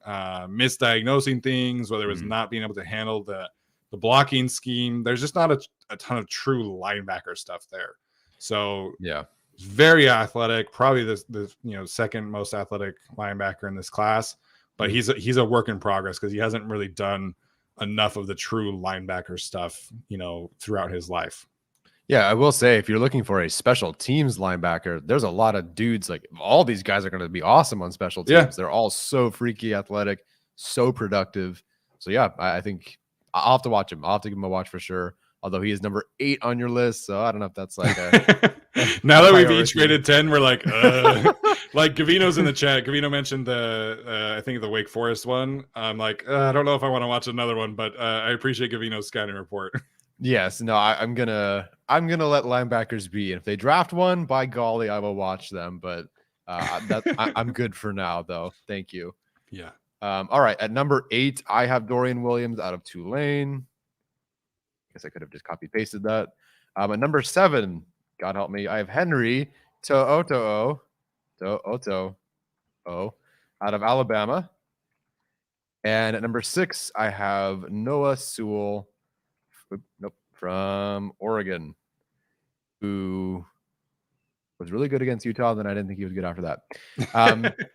misdiagnosing things, whether it was not being able to handle the blocking scheme, there's just not a ton of true linebacker stuff there. So yeah, very athletic, probably the second most athletic linebacker in this class, but he's a work in progress because he hasn't really done enough of the true linebacker stuff, throughout his life. Yeah, I will say if you're looking for a special teams linebacker, there's a lot of dudes, like all these guys are going to be awesome on special teams. Yeah. They're all so freaky athletic, so productive. So yeah, I think I'll have to watch him. I'll have to give him a watch for sure. Although he is number 8 on your list, so I don't know if that's like a now that we've each rated 10, we're like like Gavino's in the chat. Gavino mentioned I think the Wake Forest one. I'm like, I don't know if I want to watch another one, but I appreciate Gavino's scouting report. Yes, no, I'm gonna let linebackers be. And if they draft one, by golly, I will watch them. But I'm good for now, though. Thank you. Yeah. All right, at number 8, I have Dorian Williams out of Tulane. Guess I could have just copy pasted that. At number 7, God help me, I have Henry To'oto'o out of Alabama. And at number 6, I have Noah Sewell from Oregon, who was really good against Utah. Then I didn't think he was good after that.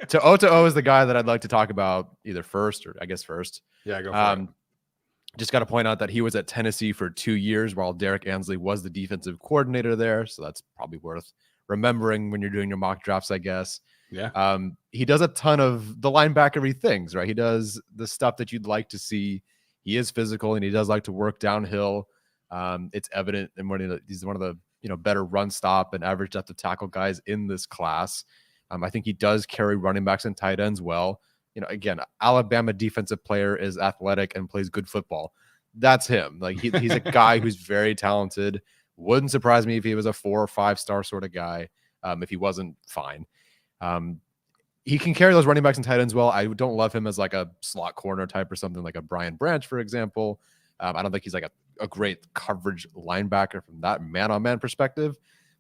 To'oto'o is the guy that I'd like to talk about either first or I guess first. Yeah, go for it. Just got to point out that he was at Tennessee for 2 years while Derek Ansley was the defensive coordinator there. So that's probably worth remembering when you're doing your mock drafts, I guess. Yeah. He does a ton of the linebackery things, right? He does the stuff that you'd like to see. He is physical and he does like to work downhill. It's evident in he's one of the better run stop and average depth of tackle guys in this class. I think he does carry running backs and tight ends well. Again, Alabama defensive player is athletic and plays good football. That's him. Like he's a guy who's very talented. Wouldn't surprise me if he was a 4 or 5 star sort of guy. If he wasn't, fine. He can carry those running backs and tight ends well. I don't love him as like a slot corner type or something like a Brian Branch, for example. I don't think he's like a great coverage linebacker from that man-on-man perspective,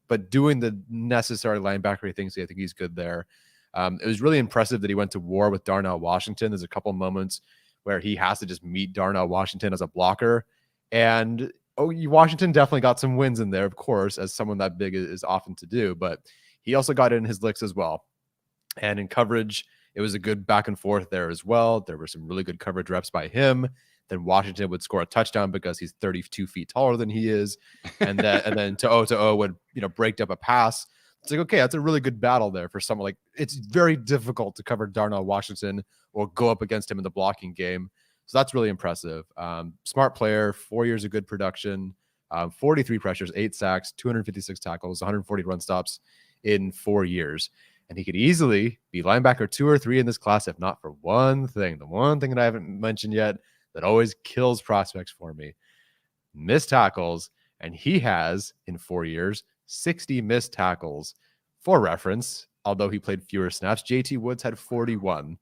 but doing the necessary linebackery things, I think he's good there. It was really impressive that he went to war with Darnell Washington. There's a couple moments where he has to just meet Darnell Washington as a blocker. And Washington definitely got some wins in there, of course, as someone that big is often to do, but he also got in his licks as well. And in coverage, it was a good back and forth there as well. There were some really good coverage reps by him. Then Washington would score a touchdown because he's 32 feet taller than he is. And then To'oto'o would, break up a pass. It's like, okay, that's a really good battle there for someone. Like, it's very difficult to cover Darnell Washington or go up against him in the blocking game. So that's really impressive. Smart player, 4 years of good production, 43 pressures, 8 sacks, 256 tackles, 140 run stops in 4 years. And he could easily be linebacker 2 or 3 in this class, if not for one thing. The one thing that I haven't mentioned yet that always kills prospects for me: missed tackles. And he has, in 4 years, 60 missed tackles. For reference, although he played fewer snaps, JT Woods had 41.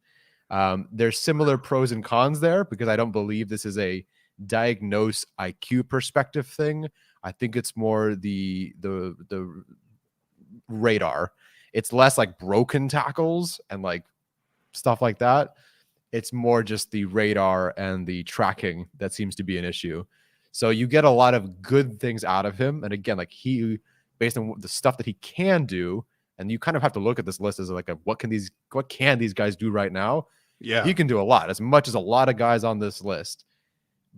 There's similar pros and cons there, because I don't believe this is a diagnose IQ perspective thing. I think it's more the radar. It's less like broken tackles and like stuff like that. It's more just the radar and the tracking that seems to be an issue. So you get a lot of good things out of him. And again, like he, based on the stuff that he can do, and you kind of have to look at this list as like what can these guys do right now? Yeah, He can do a lot, as much as a lot of guys on this list.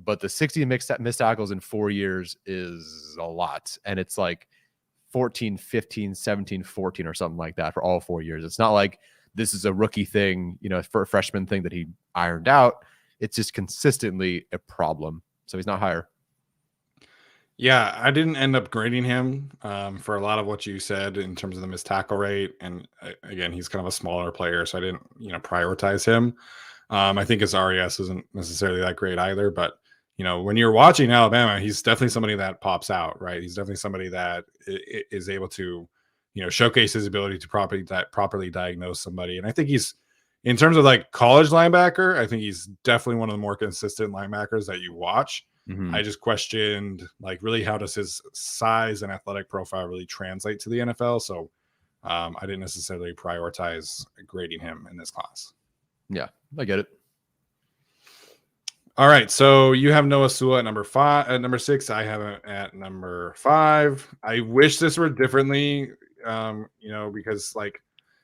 But the 60 missed tackles in 4 years is a lot. And it's like 14, 15, 17, 14 or something like that for all 4 years. It's not like this is a rookie thing, for a freshman thing that he ironed out. It's just consistently a problem. So he's not higher. Yeah, I didn't end up grading him for a lot of what you said in terms of the missed tackle rate. And again, he's kind of a smaller player, so I didn't, prioritize him. I think his RES isn't necessarily that great either, but when you're watching Alabama, he's definitely somebody that pops out, right? He's definitely somebody that is able to, showcase his ability to properly diagnose somebody. And I think he's, in terms of like college linebacker, I think he's definitely one of the more consistent linebackers that you watch. Mm-hmm. I just questioned, like, really, how does his size and athletic profile really translate to the NFL? So I didn't necessarily prioritize grading him in this class. Yeah, I get it. All right, so you have Noah Sewell at number 5, at number 6. I have him at number 5. I wish this were differently, because like,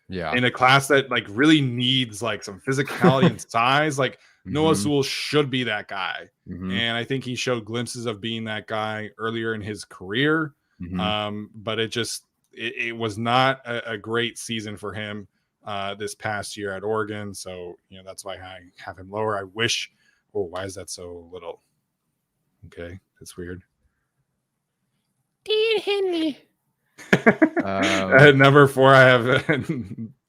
in a class that like really needs like some physicality and size, like Noah Sewell should be that guy. And I think he showed glimpses of being that guy earlier in his career. But it was not a great season for him this past year at Oregon. So, that's why I have him lower. I wish. Oh, why is that so little? Okay, that's weird. Dean Henley. At number 4, I have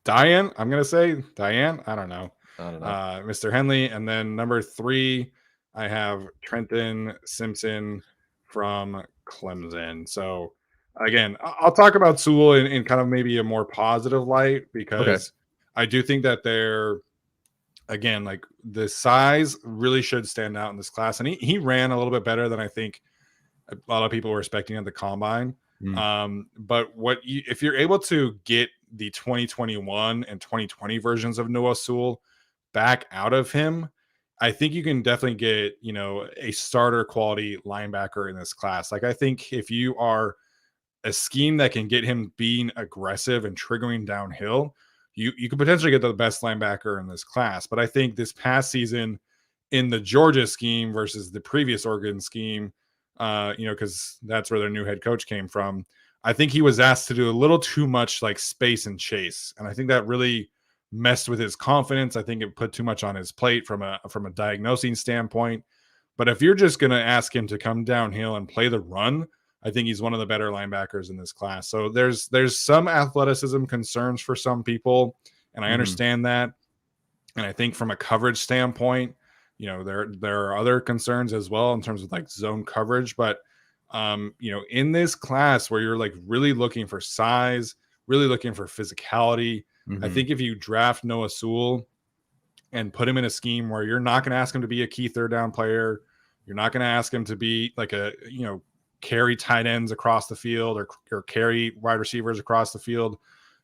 Diane. I'm gonna say Diane. I don't know. Mr. Henley. And then number 3, I have Trenton Simpson from Clemson. So again, I'll talk about Sewell in kind of maybe a more positive light, because I do think that they're, again, like, the size really should stand out in this class. And he ran a little bit better than I think a lot of people were expecting at the combine. But if you're able to get the 2021 and 2020 versions of Noah Sewell back out of him, I think you can definitely get, a starter quality linebacker in this class. Like, I think if you are a scheme that can get him being aggressive and triggering downhill, you could potentially get the best linebacker in this class. But I think this past season in the Georgia scheme versus the previous Oregon scheme, because that's where their new head coach came from, I think he was asked to do a little too much like space and chase. And I think that really messed with his confidence. I think it put too much on his plate from a diagnosing standpoint. But if you're just going to ask him to come downhill and play the run, I think he's one of the better linebackers in this class. So there's some athleticism concerns for some people, and I understand that. And I think from a coverage standpoint, there are other concerns as well in terms of like zone coverage. But in this class where you're like really looking for size, really looking for physicality, I think if you draft Noah Sewell and put him in a scheme where you're not going to ask him to be a key third down player, you're not going to ask him to be like a carry tight ends across the field or carry wide receivers across the field,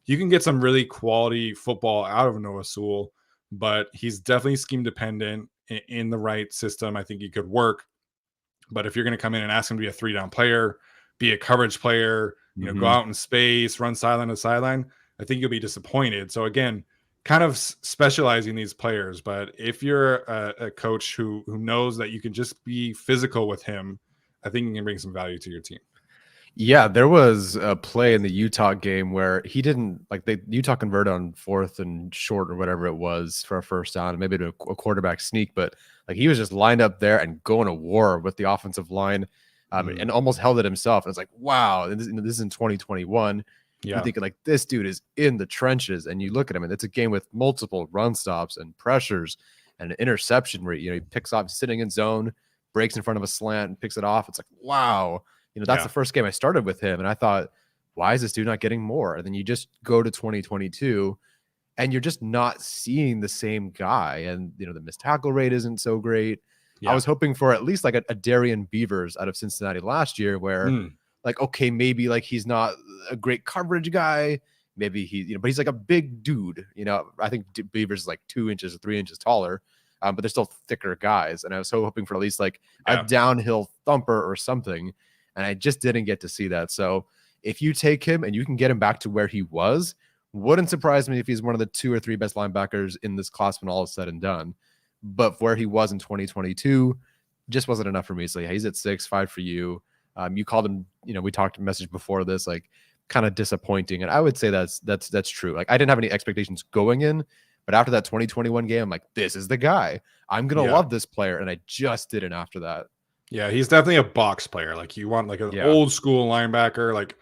you can get some really quality football out of Noah Sewell. But he's definitely scheme dependent. In the right system, I think he could work. But if you're going to come in and ask him to be a 3-down player, be a coverage player, go out in space, run sideline to sideline, I think you'll be disappointed. So again, kind of specializing these players. But if you're a coach who knows that you can just be physical with him, I think you can bring some value to your team. Yeah, there was a play in the Utah game where he didn't like Utah converted on 4th and short or whatever it was for a first down, and maybe a quarterback sneak, but like he was just lined up there and going to war with the offensive line, and almost held it himself. And it's like, wow, and this is in 2021. You're Yeah. thinking like this dude is in the trenches, and you look at him, and it's a game with multiple run stops and pressures and an interception where he picks off sitting in zone, breaks in front of a slant and picks it off. It's like, wow. That's the first game I started with him. And I thought, why is this dude not getting more? And then you just go to 2022 and you're just not seeing the same guy. And, the missed tackle rate isn't so great. I was hoping for at least like a Darian Beavers out of Cincinnati last year where like, okay, maybe like he's not a great coverage guy. Maybe he, but he's like a big dude. I think Beavers is like 2 inches or 3 inches taller. But they're still thicker guys. And I was so hoping for at least like a downhill thumper or something. And I just didn't get to see that. So if you take him and you can get him back to where he was, wouldn't surprise me if he's one of the 2 or 3 best linebackers in this class when all is said and done. But where he was in 2022 just wasn't enough for me. So yeah, he's at 6.5 for you. You called him, we talked message before this, like kind of disappointing. And I would say that's true. Like I didn't have any expectations going in, but after that 2021 game, I'm like, this is the guy. I'm going to love this player. And I just didn't after that. Yeah, he's definitely a box player. Like you want like an old school linebacker. Like,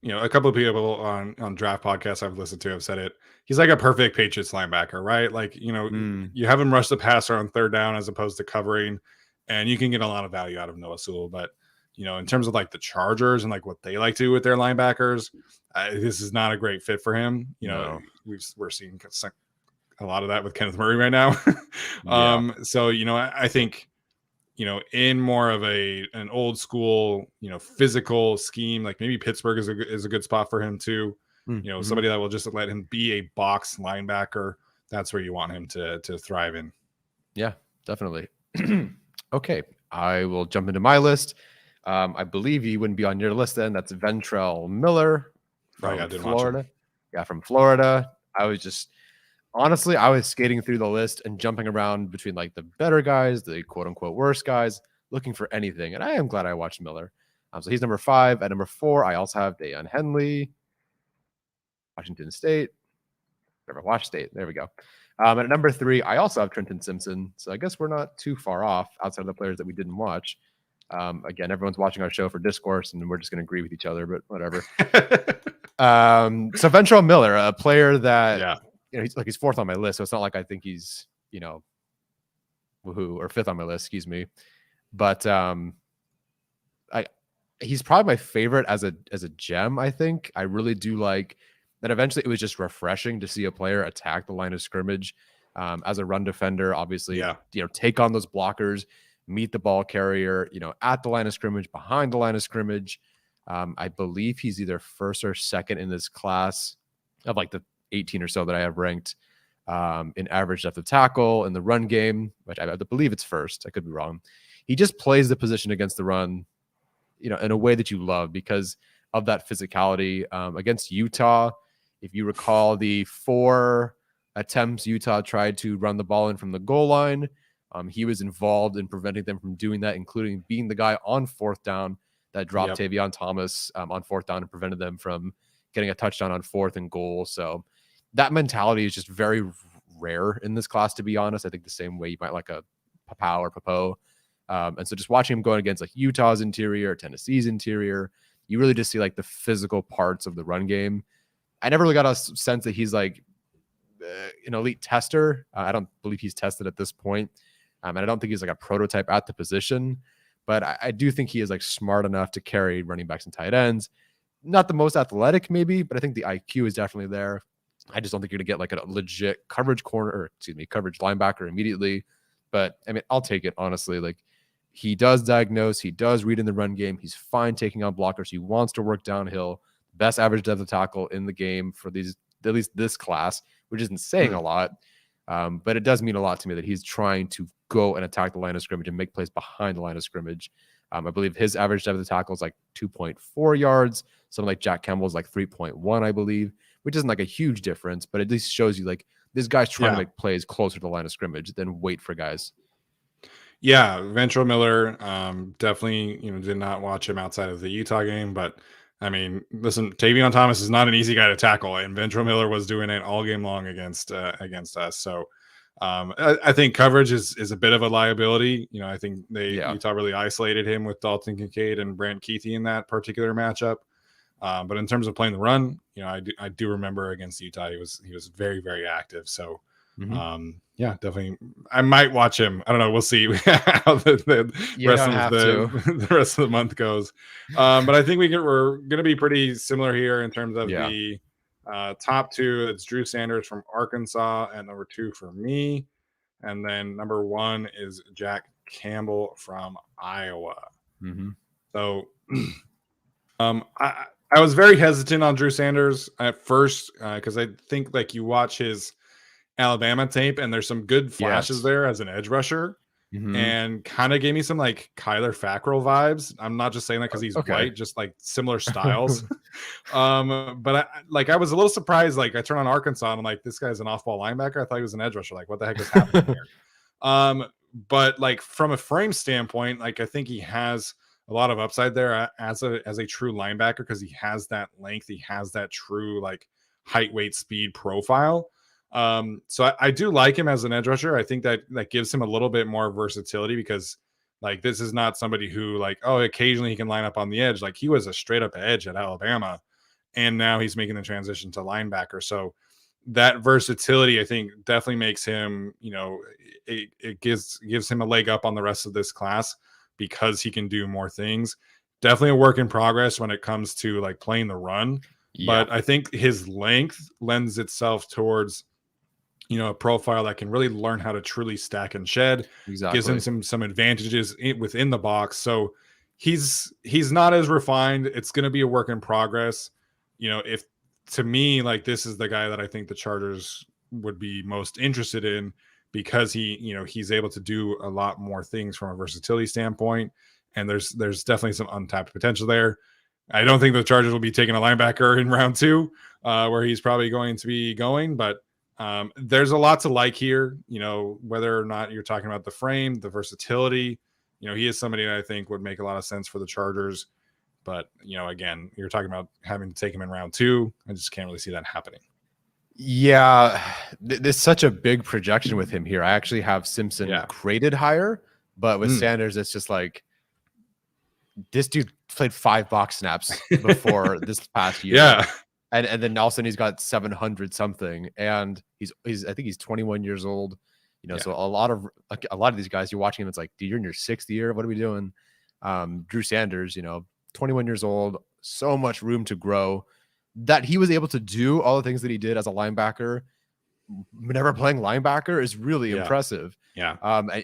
a couple of people on draft podcasts I've listened to have said it. He's like a perfect Patriots linebacker, right? Like, you have him rush the passer on 3rd down as opposed to covering, and you can get a lot of value out of Noah Sewell. But, in terms of like the Chargers and like what they like to do with their linebackers, this is not a great fit for him. We're seeing a lot of that with Kenneth Murray right now. So, I think, in more of an old school, physical scheme, like maybe Pittsburgh is a good spot for him too. Somebody that will just let him be a box linebacker. That's where you want him to thrive in. Yeah, definitely. Okay, I will jump into my list. I believe he wouldn't be on your list then. That's Ventrell Miller from Florida. Yeah, from Florida. Honestly, I was skating through the list and jumping around between like the better guys, the quote unquote worst guys, looking for anything. And I am glad I watched Miller. So he's number 5. At number 4, I also have Deion Henley, Washington State. Never watched State. There we go. And at number 3, I also have Trenton Simpson. So I guess we're not too far off outside of the players that we didn't watch. Again, everyone's watching our show for discourse, and we're just going to agree with each other, but whatever. So Ventrell Miller, a player that he's 4th on my list, so it's not like I think he's woohoo, or 5th on my list, excuse me. But he's probably my favorite as a gem. I think I really do like that. Eventually, it was just refreshing to see a player attack the line of scrimmage as a run defender. Obviously, take on those blockers, meet the ball carrier, at the line of scrimmage, behind the line of scrimmage. I believe he's either 1st or 2nd in this class of like the 18 or so that I have ranked in average depth of tackle in the run game, which I believe it's 1st. I could be wrong. He just plays the position against the run, in a way that you love because of that physicality. Against Utah, if you recall the 4 attempts Utah tried to run the ball in from the goal line, he was involved in preventing them from doing that, including being the guy on 4th down that dropped Tavion Thomas on 4th down and prevented them from getting a touchdown on 4th and goal. So that mentality is just very rare in this class, to be honest. I think the same way you might like a Papau or Papo. And so just watching him going against like Utah's interior, Tennessee's interior, you really just see like the physical parts of the run game. I never really got a sense that he's like an elite tester. I don't believe he's tested at this point. And I don't think he's like a prototype at the position, but I do think he is like smart enough to carry running backs and tight ends. Not the most athletic maybe, but I think the IQ is definitely there. I just don't think you're gonna get like a legit coverage coverage linebacker immediately. But I mean, I'll take it honestly. Like he does diagnose, he does read in the run game. He's fine taking on blockers. He wants to work downhill. Best average depth of tackle in the game for at least this class, which isn't saying a lot. But it does mean a lot to me that he's trying to go and attack the line of scrimmage and make plays behind the line of scrimmage. I believe his average depth of tackle is like 2.4 yards. Something like Jack Campbell's like 3.1, I believe, which isn't like a huge difference, but at least shows you like this guy's trying to make plays closer to the line of scrimmage than wait for guys. Yeah, Ventrell Miller, definitely, did not watch him outside of the Utah game, but I mean, listen, Tavion Thomas is not an easy guy to tackle, and Ventrell Miller was doing it all game long against us. So I think coverage is a bit of a liability. I think Yeah. Utah really isolated him with Dalton Kincaid and Brant Keithy in that particular matchup. But in terms of playing the run, I do remember against Utah, he was very, very active. So Mhm. yeah, definitely. I might watch him. I don't know. We'll see how the You rest don't of have to. the rest of the month goes. But I think we're going to be pretty similar here in terms of Yeah. the top two. It's Drew Sanders from Arkansas, and number two for me, and then number one is Jack Campbell from Iowa. Mhm. So I was very hesitant on Drew Sanders at first because I think like you watch his Alabama tape and there's some good flashes Yes. there as an edge rusher Mhm. and kind of gave me some like Kyler Fackrell vibes. I'm not just saying that because he's Okay. white, just like similar styles. But I was a little surprised. Like I turn on Arkansas and I'm like, this guy's an off-ball linebacker. I thought he was an edge rusher. Like, what the heck is happening here? But like from a frame standpoint, like I think he has a lot of upside there as a true linebacker because he has that length, he has that true like height, weight, speed profile. So I do like him as an edge rusher. I think that gives him a little bit more versatility because like this is not somebody who like, oh, occasionally he can line up on the edge. Like he was a straight up edge at Alabama, and now he's making the transition to linebacker. So that versatility, I think, definitely makes him, it gives him a leg up on the rest of this class because he can do more things. Definitely a work in progress when it comes to like playing the run, Yeah. but I think his length lends itself towards a profile that can really learn how to truly stack and shed, gives him Exactly. some advantages within the box. So he's not as refined. It's going to be a work in progress. If to me like this is the guy that I think the Chargers would be most interested in because he's able to do a lot more things from a versatility standpoint, and there's definitely some untapped potential there. I don't think the Chargers will be taking a linebacker in round two, where he's probably going to be going, but there's a lot to like here, whether or not you're talking about the frame, the versatility. He is somebody that I think would make a lot of sense for the Chargers. But, again, you're talking about having to take him in round two. I just can't really see that happening. Yeah, there's such a big projection with him here. I actually have Simpson Yeah. graded higher, but with Sanders, it's just like this dude played 5 box snaps before this past year. Yeah. And then all of a sudden he's got 700 something, and he's I think he's 21 years old. So a lot of these guys you're watching him, it's like, dude, you're in your 6th year. What are we doing? Drew Sanders, 21 years old, so much room to grow. That he was able to do all the things that he did as a linebacker, never playing linebacker, is really impressive. Yeah.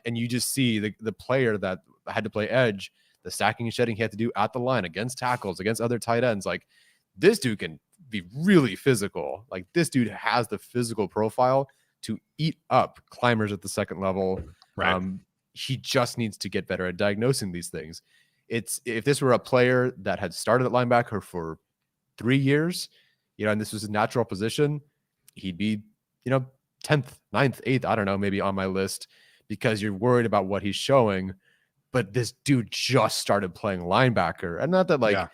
And you just see the player that had to play edge, the stacking and shedding he had to do at the line against tackles, against other tight ends. Like this dude can be really physical. Like this dude has the physical profile to eat up climbers at the second level. Right. He just needs to get better at diagnosing these things. If this were a player that had started at linebacker for 3 years, and this was his natural position, he'd be, 10th, 9th, 8th, I don't know, maybe on my list, because you're worried about what he's showing. But this dude just started playing linebacker. And not that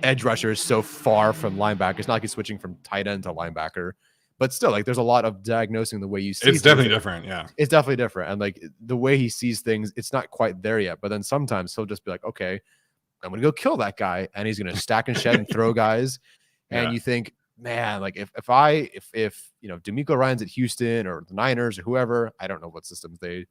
edge rusher is so far from linebacker. It's not like he's switching from tight end to linebacker, but still, like, there's a lot of diagnosing the way you see It's definitely different. Yeah. It's definitely different. And like the way he sees things, it's not quite there yet. But then sometimes he'll just be like, okay, I'm going to go kill that guy. And he's going to stack and shed and throw guys. And you think, man, like if D'Amico Ryan's at Houston or the Niners or whoever, I don't know what systems they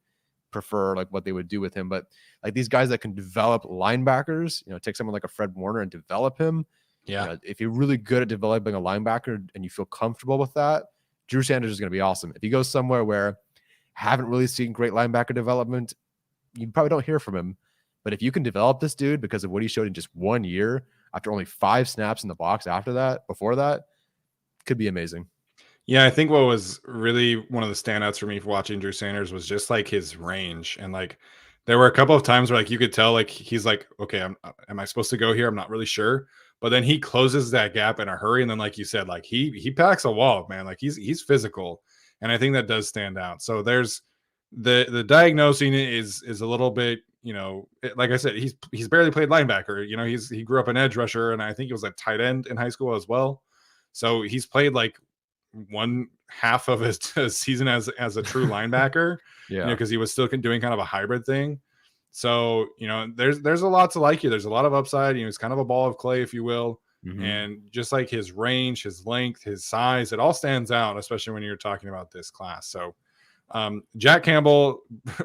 prefer, like what they would do with him, but like these guys that can develop linebackers, take someone like a Fred Warner and develop him. Yeah. If you're really good at developing a linebacker and you feel comfortable with that, Drew Sanders is going to be awesome. If he goes somewhere where haven't really seen great linebacker development, you probably don't hear from him. But if you can develop this dude because of what he showed in just 1 year, after only 5 snaps in the box before that, could be amazing. Yeah, I think what was really one of the standouts for me for watching Drew Sanders was just like his range. And like there were a couple of times where like you could tell like he's like, okay, am I supposed to go here? I'm not really sure. But then he closes that gap in a hurry. And then like you said, like he packs a wall, man. Like he's physical. And I think that does stand out. So there's the diagnosing is a little bit, like I said, he's barely played linebacker. He grew up an edge rusher, and I think he was a tight end in high school as well. So he's played like one half of his season as a true linebacker, Yeah. because he was still doing kind of a hybrid thing. So there's a lot to like here. There's a lot of upside. He's kind of a ball of clay, if you will. And just like his range, his length, his size, it all stands out, especially when you're talking about this class. So Jack Campbell,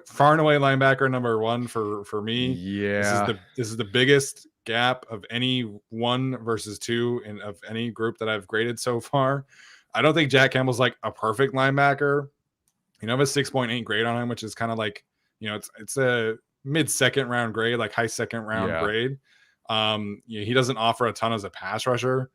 far and away linebacker number one for me. Yeah. This is the biggest gap of any 1 versus 2 of any group that I've graded so far. I don't think Jack Campbell's like a perfect linebacker. I have a 6.8 grade on him, which is kind of like, it's a mid second round grade, like high second round grade. He doesn't offer a ton as a pass rusher,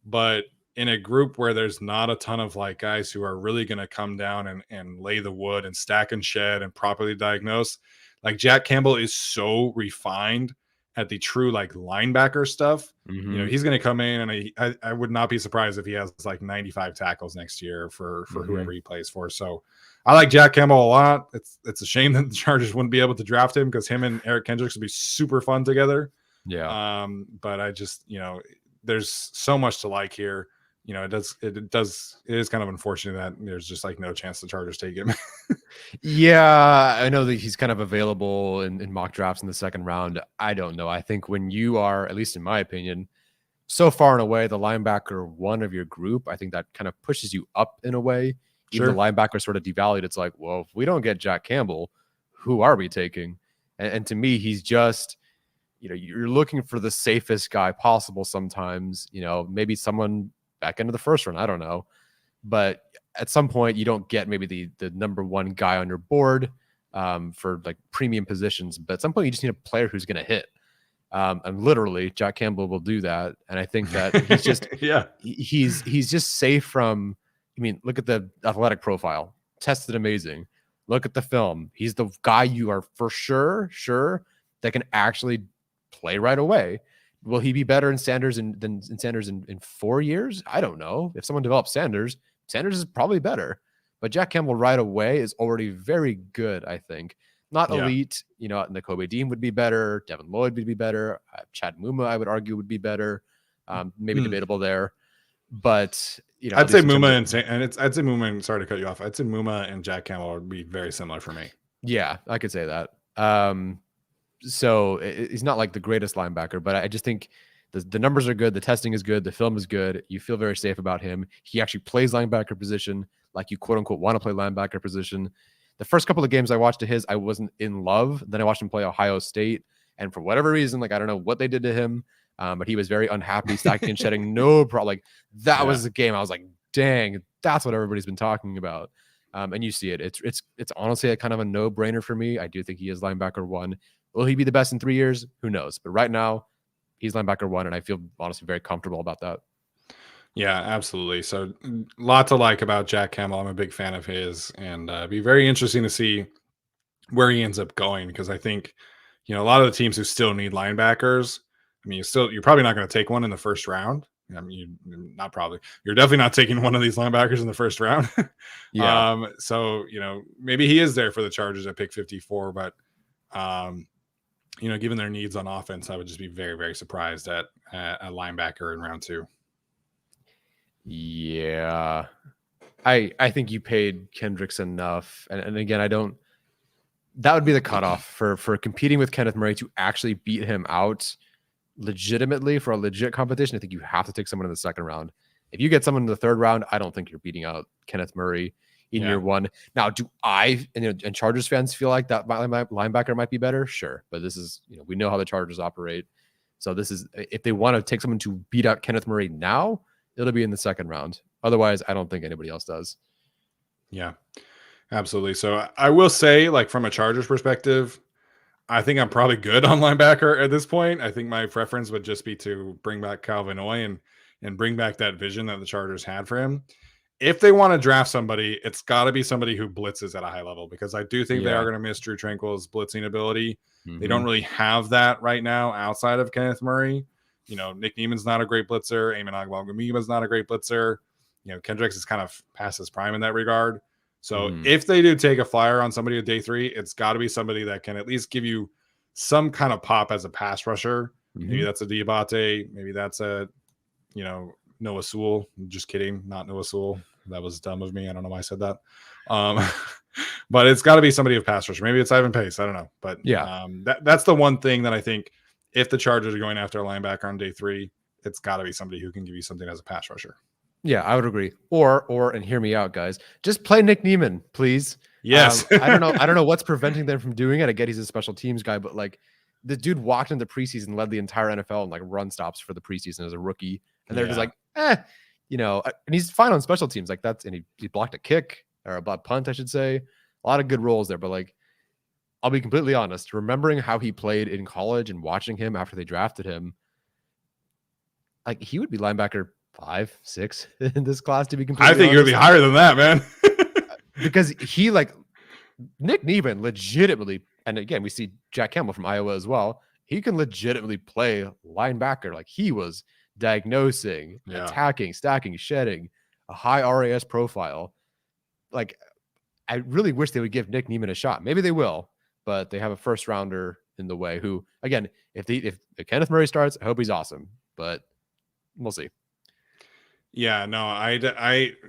but in a group where there's not a ton of like guys who are really going to come down and lay the wood and stack and shed and properly diagnose, like Jack Campbell is so refined at the true like linebacker stuff. He's going to come in, and I would not be surprised if he has like 95 tackles next year for whoever he plays for. So I like Jack Campbell a lot. It's a shame that the Chargers wouldn't be able to draft him, because him and Eric Kendricks would be super fun together. Yeah. But I just, there's so much to like here. It is kind of unfortunate that there's just like no chance the Chargers take him. Yeah, I know that he's kind of available in mock drafts in the second round. I don't know. I think when you are, at least in my opinion, so far and away the linebacker one of your group, I think that kind of pushes you up in a way. Even the linebacker sort of devalued. It's like, well, if we don't get Jack Campbell, who are we taking? And to me, he's just, you're looking for the safest guy possible sometimes, maybe someone back into the first round. I don't know. But at some point, you don't get maybe the number one guy on your board for like premium positions. But at some point, you just need a player who's going to hit. And literally, Jack Campbell will do that. And I think that he's just he's just safe from. I mean, look at the athletic profile. Tested amazing. Look at the film. He's the guy you are for sure that can actually play right away. Will he be better in Sanders than Sanders in 4 years? I don't know. If someone develops Sanders is probably better. But Jack Campbell right away is already very good, I think. Not elite. Nakobe Dean would be better. Devin Lloyd would be better. Chad Muma, I would argue, would be better. Maybe debatable there. But I'd say Muma I'd say Muma and sorry to cut you off. I'd say Muma and Jack Campbell would be very similar for me. Yeah, I could say that. So he's not like the greatest linebacker, but I just think the numbers are good. The testing is good. The film is good. You feel very safe about him. He actually plays linebacker position like you quote unquote want to play linebacker position. The first couple of games I watched of his, I wasn't in love. Then I watched him play Ohio State. And for whatever reason, like, I don't know what they did to him. But he was very unhappy, stacking and shedding. No problem. Like that was the game. I was like, dang, that's what everybody's been talking about. And you see it. It's honestly a kind of a no-brainer for me. I do think he is linebacker one. Will he be the best in 3 years? Who knows? But right now, he's linebacker one, and I feel honestly very comfortable about that. Yeah, absolutely. So a lot to like about Jack Campbell. I'm a big fan of his, and be very interesting to see where he ends up going, because I think a lot of the teams who still need linebackers. I mean, you're probably not going to take one in the first round. I mean, you're definitely not taking one of these linebackers in the first round. So maybe he is there for the Chargers at pick 54, but given their needs on offense, I would just be very, very surprised at a linebacker in round 2. Yeah, I think you paid Kendricks enough, and again, that would be the cutoff for competing with Kenneth Murray to actually beat him out legitimately for a legit competition. I think you have to take someone in the second round. If you get someone in the third round, I don't think you're beating out Kenneth Murray in year one. Now, do I and Chargers fans feel like that linebacker might be better? Sure, but this is we know how the Chargers operate. So this is, if they want to take someone to beat out Kenneth Murray now, it'll be in the second round. Otherwise, I don't think anybody else does. Yeah, absolutely. So I will say, like, from a Chargers perspective, I think I'm probably good on linebacker at this point. I think my preference would just be to bring back Calvin Oy and bring back that vision that the Chargers had for him. If they want to draft somebody, it's got to be somebody who blitzes at a high level, because I do think they are going to miss Drew Tranquill's blitzing ability. They don't really have that right now outside of Kenneth Murray. Nick Neiman's not a great blitzer. Eamon Ogbongbemima's not a great blitzer. Kendricks is kind of past his prime in that regard. So if they do take a flyer on somebody at day 3, it's got to be somebody that can at least give you some kind of pop as a pass rusher. Maybe that's a Diabate. Maybe that's a, Noah Sewell. Just kidding. Not Noah Sewell. That was dumb of me. I don't know why I said that. But it's got to be somebody of pass rusher. Maybe it's Ivan Pace. I don't know. But that's the one thing that I think if the Chargers are going after a linebacker on day 3, it's got to be somebody who can give you something as a pass rusher. Yeah, I would agree. Or and hear me out, guys. Just play Nick Niemann, please. Yes. I don't know what's preventing them from doing it. I get he's a special teams guy, but like the dude walked into preseason, led the entire NFL in like run stops for the preseason as a rookie, and they're just like, and he's fine on special teams. Like and he blocked a kick or a punt, I should say. A lot of good roles there, but like I'll be completely honest, remembering how he played in college and watching him after they drafted him, like he would be linebacker 5, 6 in this class, to be completely honest. I think he would be higher than that, man. Because he Nick Niemann legitimately, and again, we see Jack Campbell from Iowa as well. He can legitimately play linebacker. Like he was diagnosing, attacking, stacking, shedding, a high RAS profile. Like I really wish they would give Nick Niemann a shot. Maybe they will, but they have a first rounder in the way who, again, if Kenneth Murray starts, I hope he's awesome, but we'll see. Yeah, no,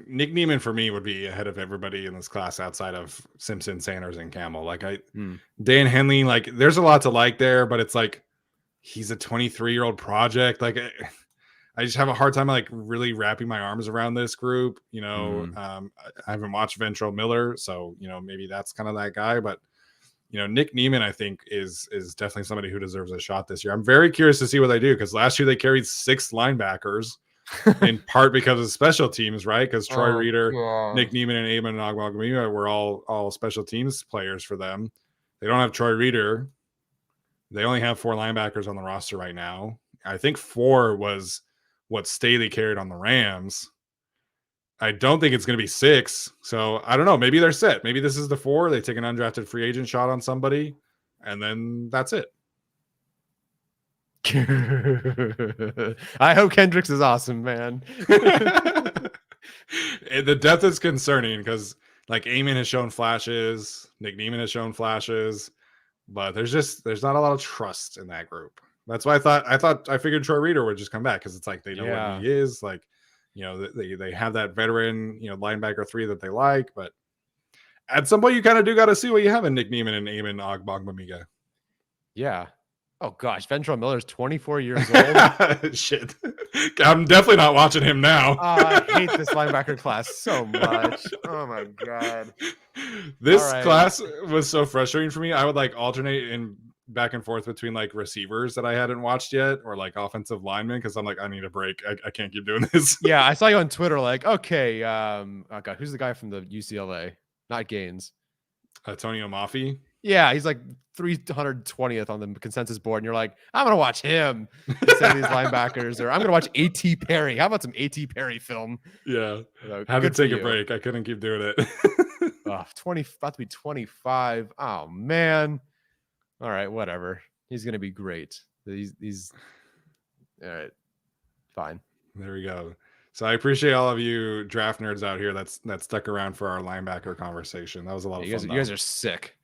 Nick Niemann for me would be ahead of everybody in this class outside of Simpson, Sanders, and Campbell. Like Dan Henley, like there's a lot to like there, but it's like he's a 23-year-old project. Like I just have a hard time like really wrapping my arms around this group. I haven't watched Ventrell Miller, so maybe that's kind of that guy. But Nick Niemann, I think is definitely somebody who deserves a shot this year. I'm very curious to see what they do because last year they carried 6 linebackers. In part because of special teams, right? Because Troy Reader, Nick Niemann, and Eamon Ogbongbemiga were all special teams players for them. They don't have Troy Reader. They only have 4 linebackers on the roster right now. I think 4 was what Staley carried on the Rams. I don't think it's going to be 6. So I don't know. Maybe they're set. Maybe this is the 4. They take an undrafted free agent shot on somebody, and then that's it. I hope Kendricks is awesome, man. The depth is concerning because like Eamon has shown flashes, Nick Niemann has shown flashes, but there's not a lot of trust in that group. That's why I figured Troy Reader would just come back because it's like they know what he is. Like, they have that veteran, linebacker 3 that they like, but at some point you kind of do got to see what you have in Nick Niemann and Eamon Ogbongbemiga. Yeah. Oh gosh, Ventrell Miller's 24 years old. Shit. I'm definitely not watching him now. I hate this linebacker class so much. Oh my god. This class was so frustrating for me. I would like alternate in back and forth between like receivers that I hadn't watched yet or like offensive linemen because I'm like, I need a break. I can't keep doing this. Yeah, I saw you on Twitter like, okay, oh god, who's the guy from the UCLA? Not Gaines. Antonio Mafi. Yeah, he's like 320th on the consensus board, and you're like, I'm gonna watch him instead of these linebackers, or I'm gonna watch A.T. Perry. How about some A.T. Perry film? Yeah, had to take a break. I couldn't keep doing it. 20 about to be 25. Oh man. All right, whatever. He's gonna be great. He's all right. Fine. There we go. So I appreciate all of you draft nerds out here that stuck around for our linebacker conversation. That was a lot of fun. You guys are sick.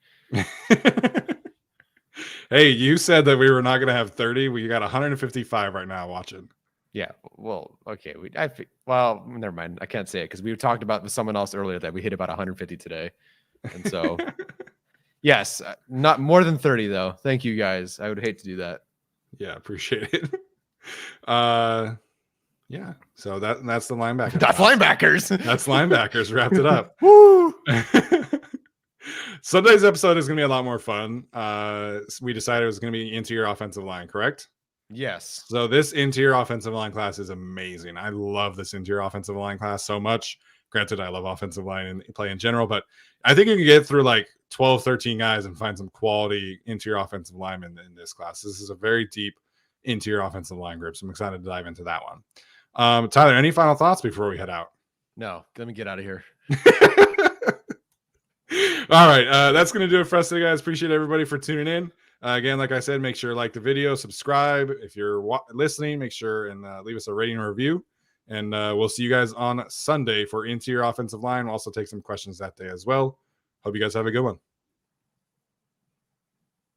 Hey, you said that we were not going to have 30. We got 155 right now watching. Yeah. Well, okay. Well, never mind. I can't say it because we talked about with someone else earlier that we hit about 150 today. And so, yes, not more than 30 though. Thank you guys. I would hate to do that. Yeah, appreciate it. Yeah. So that's the linebacker. That's linebackers. That's linebackers. Wrapped it up. Woo! Sunday's episode is going to be a lot more fun. We decided it was going to be interior offensive line, correct? Yes. So this interior offensive line class is amazing. I love this interior offensive line class so much. Granted, I love offensive line and play in general, but I think you can get through like 12, 13 guys and find some quality interior offensive linemen in this class. This is a very deep interior offensive line group, so I'm excited to dive into that one. Tyler, any final thoughts before we head out? No, let me get out of here. All right, that's going to do it for us today, guys. Appreciate everybody for tuning in. Again, like I said, make sure to like the video, subscribe. If you're listening, make sure and leave us a rating and review. And we'll see you guys on Sunday for interior offensive line. We'll also take some questions that day as well. Hope you guys have a good one.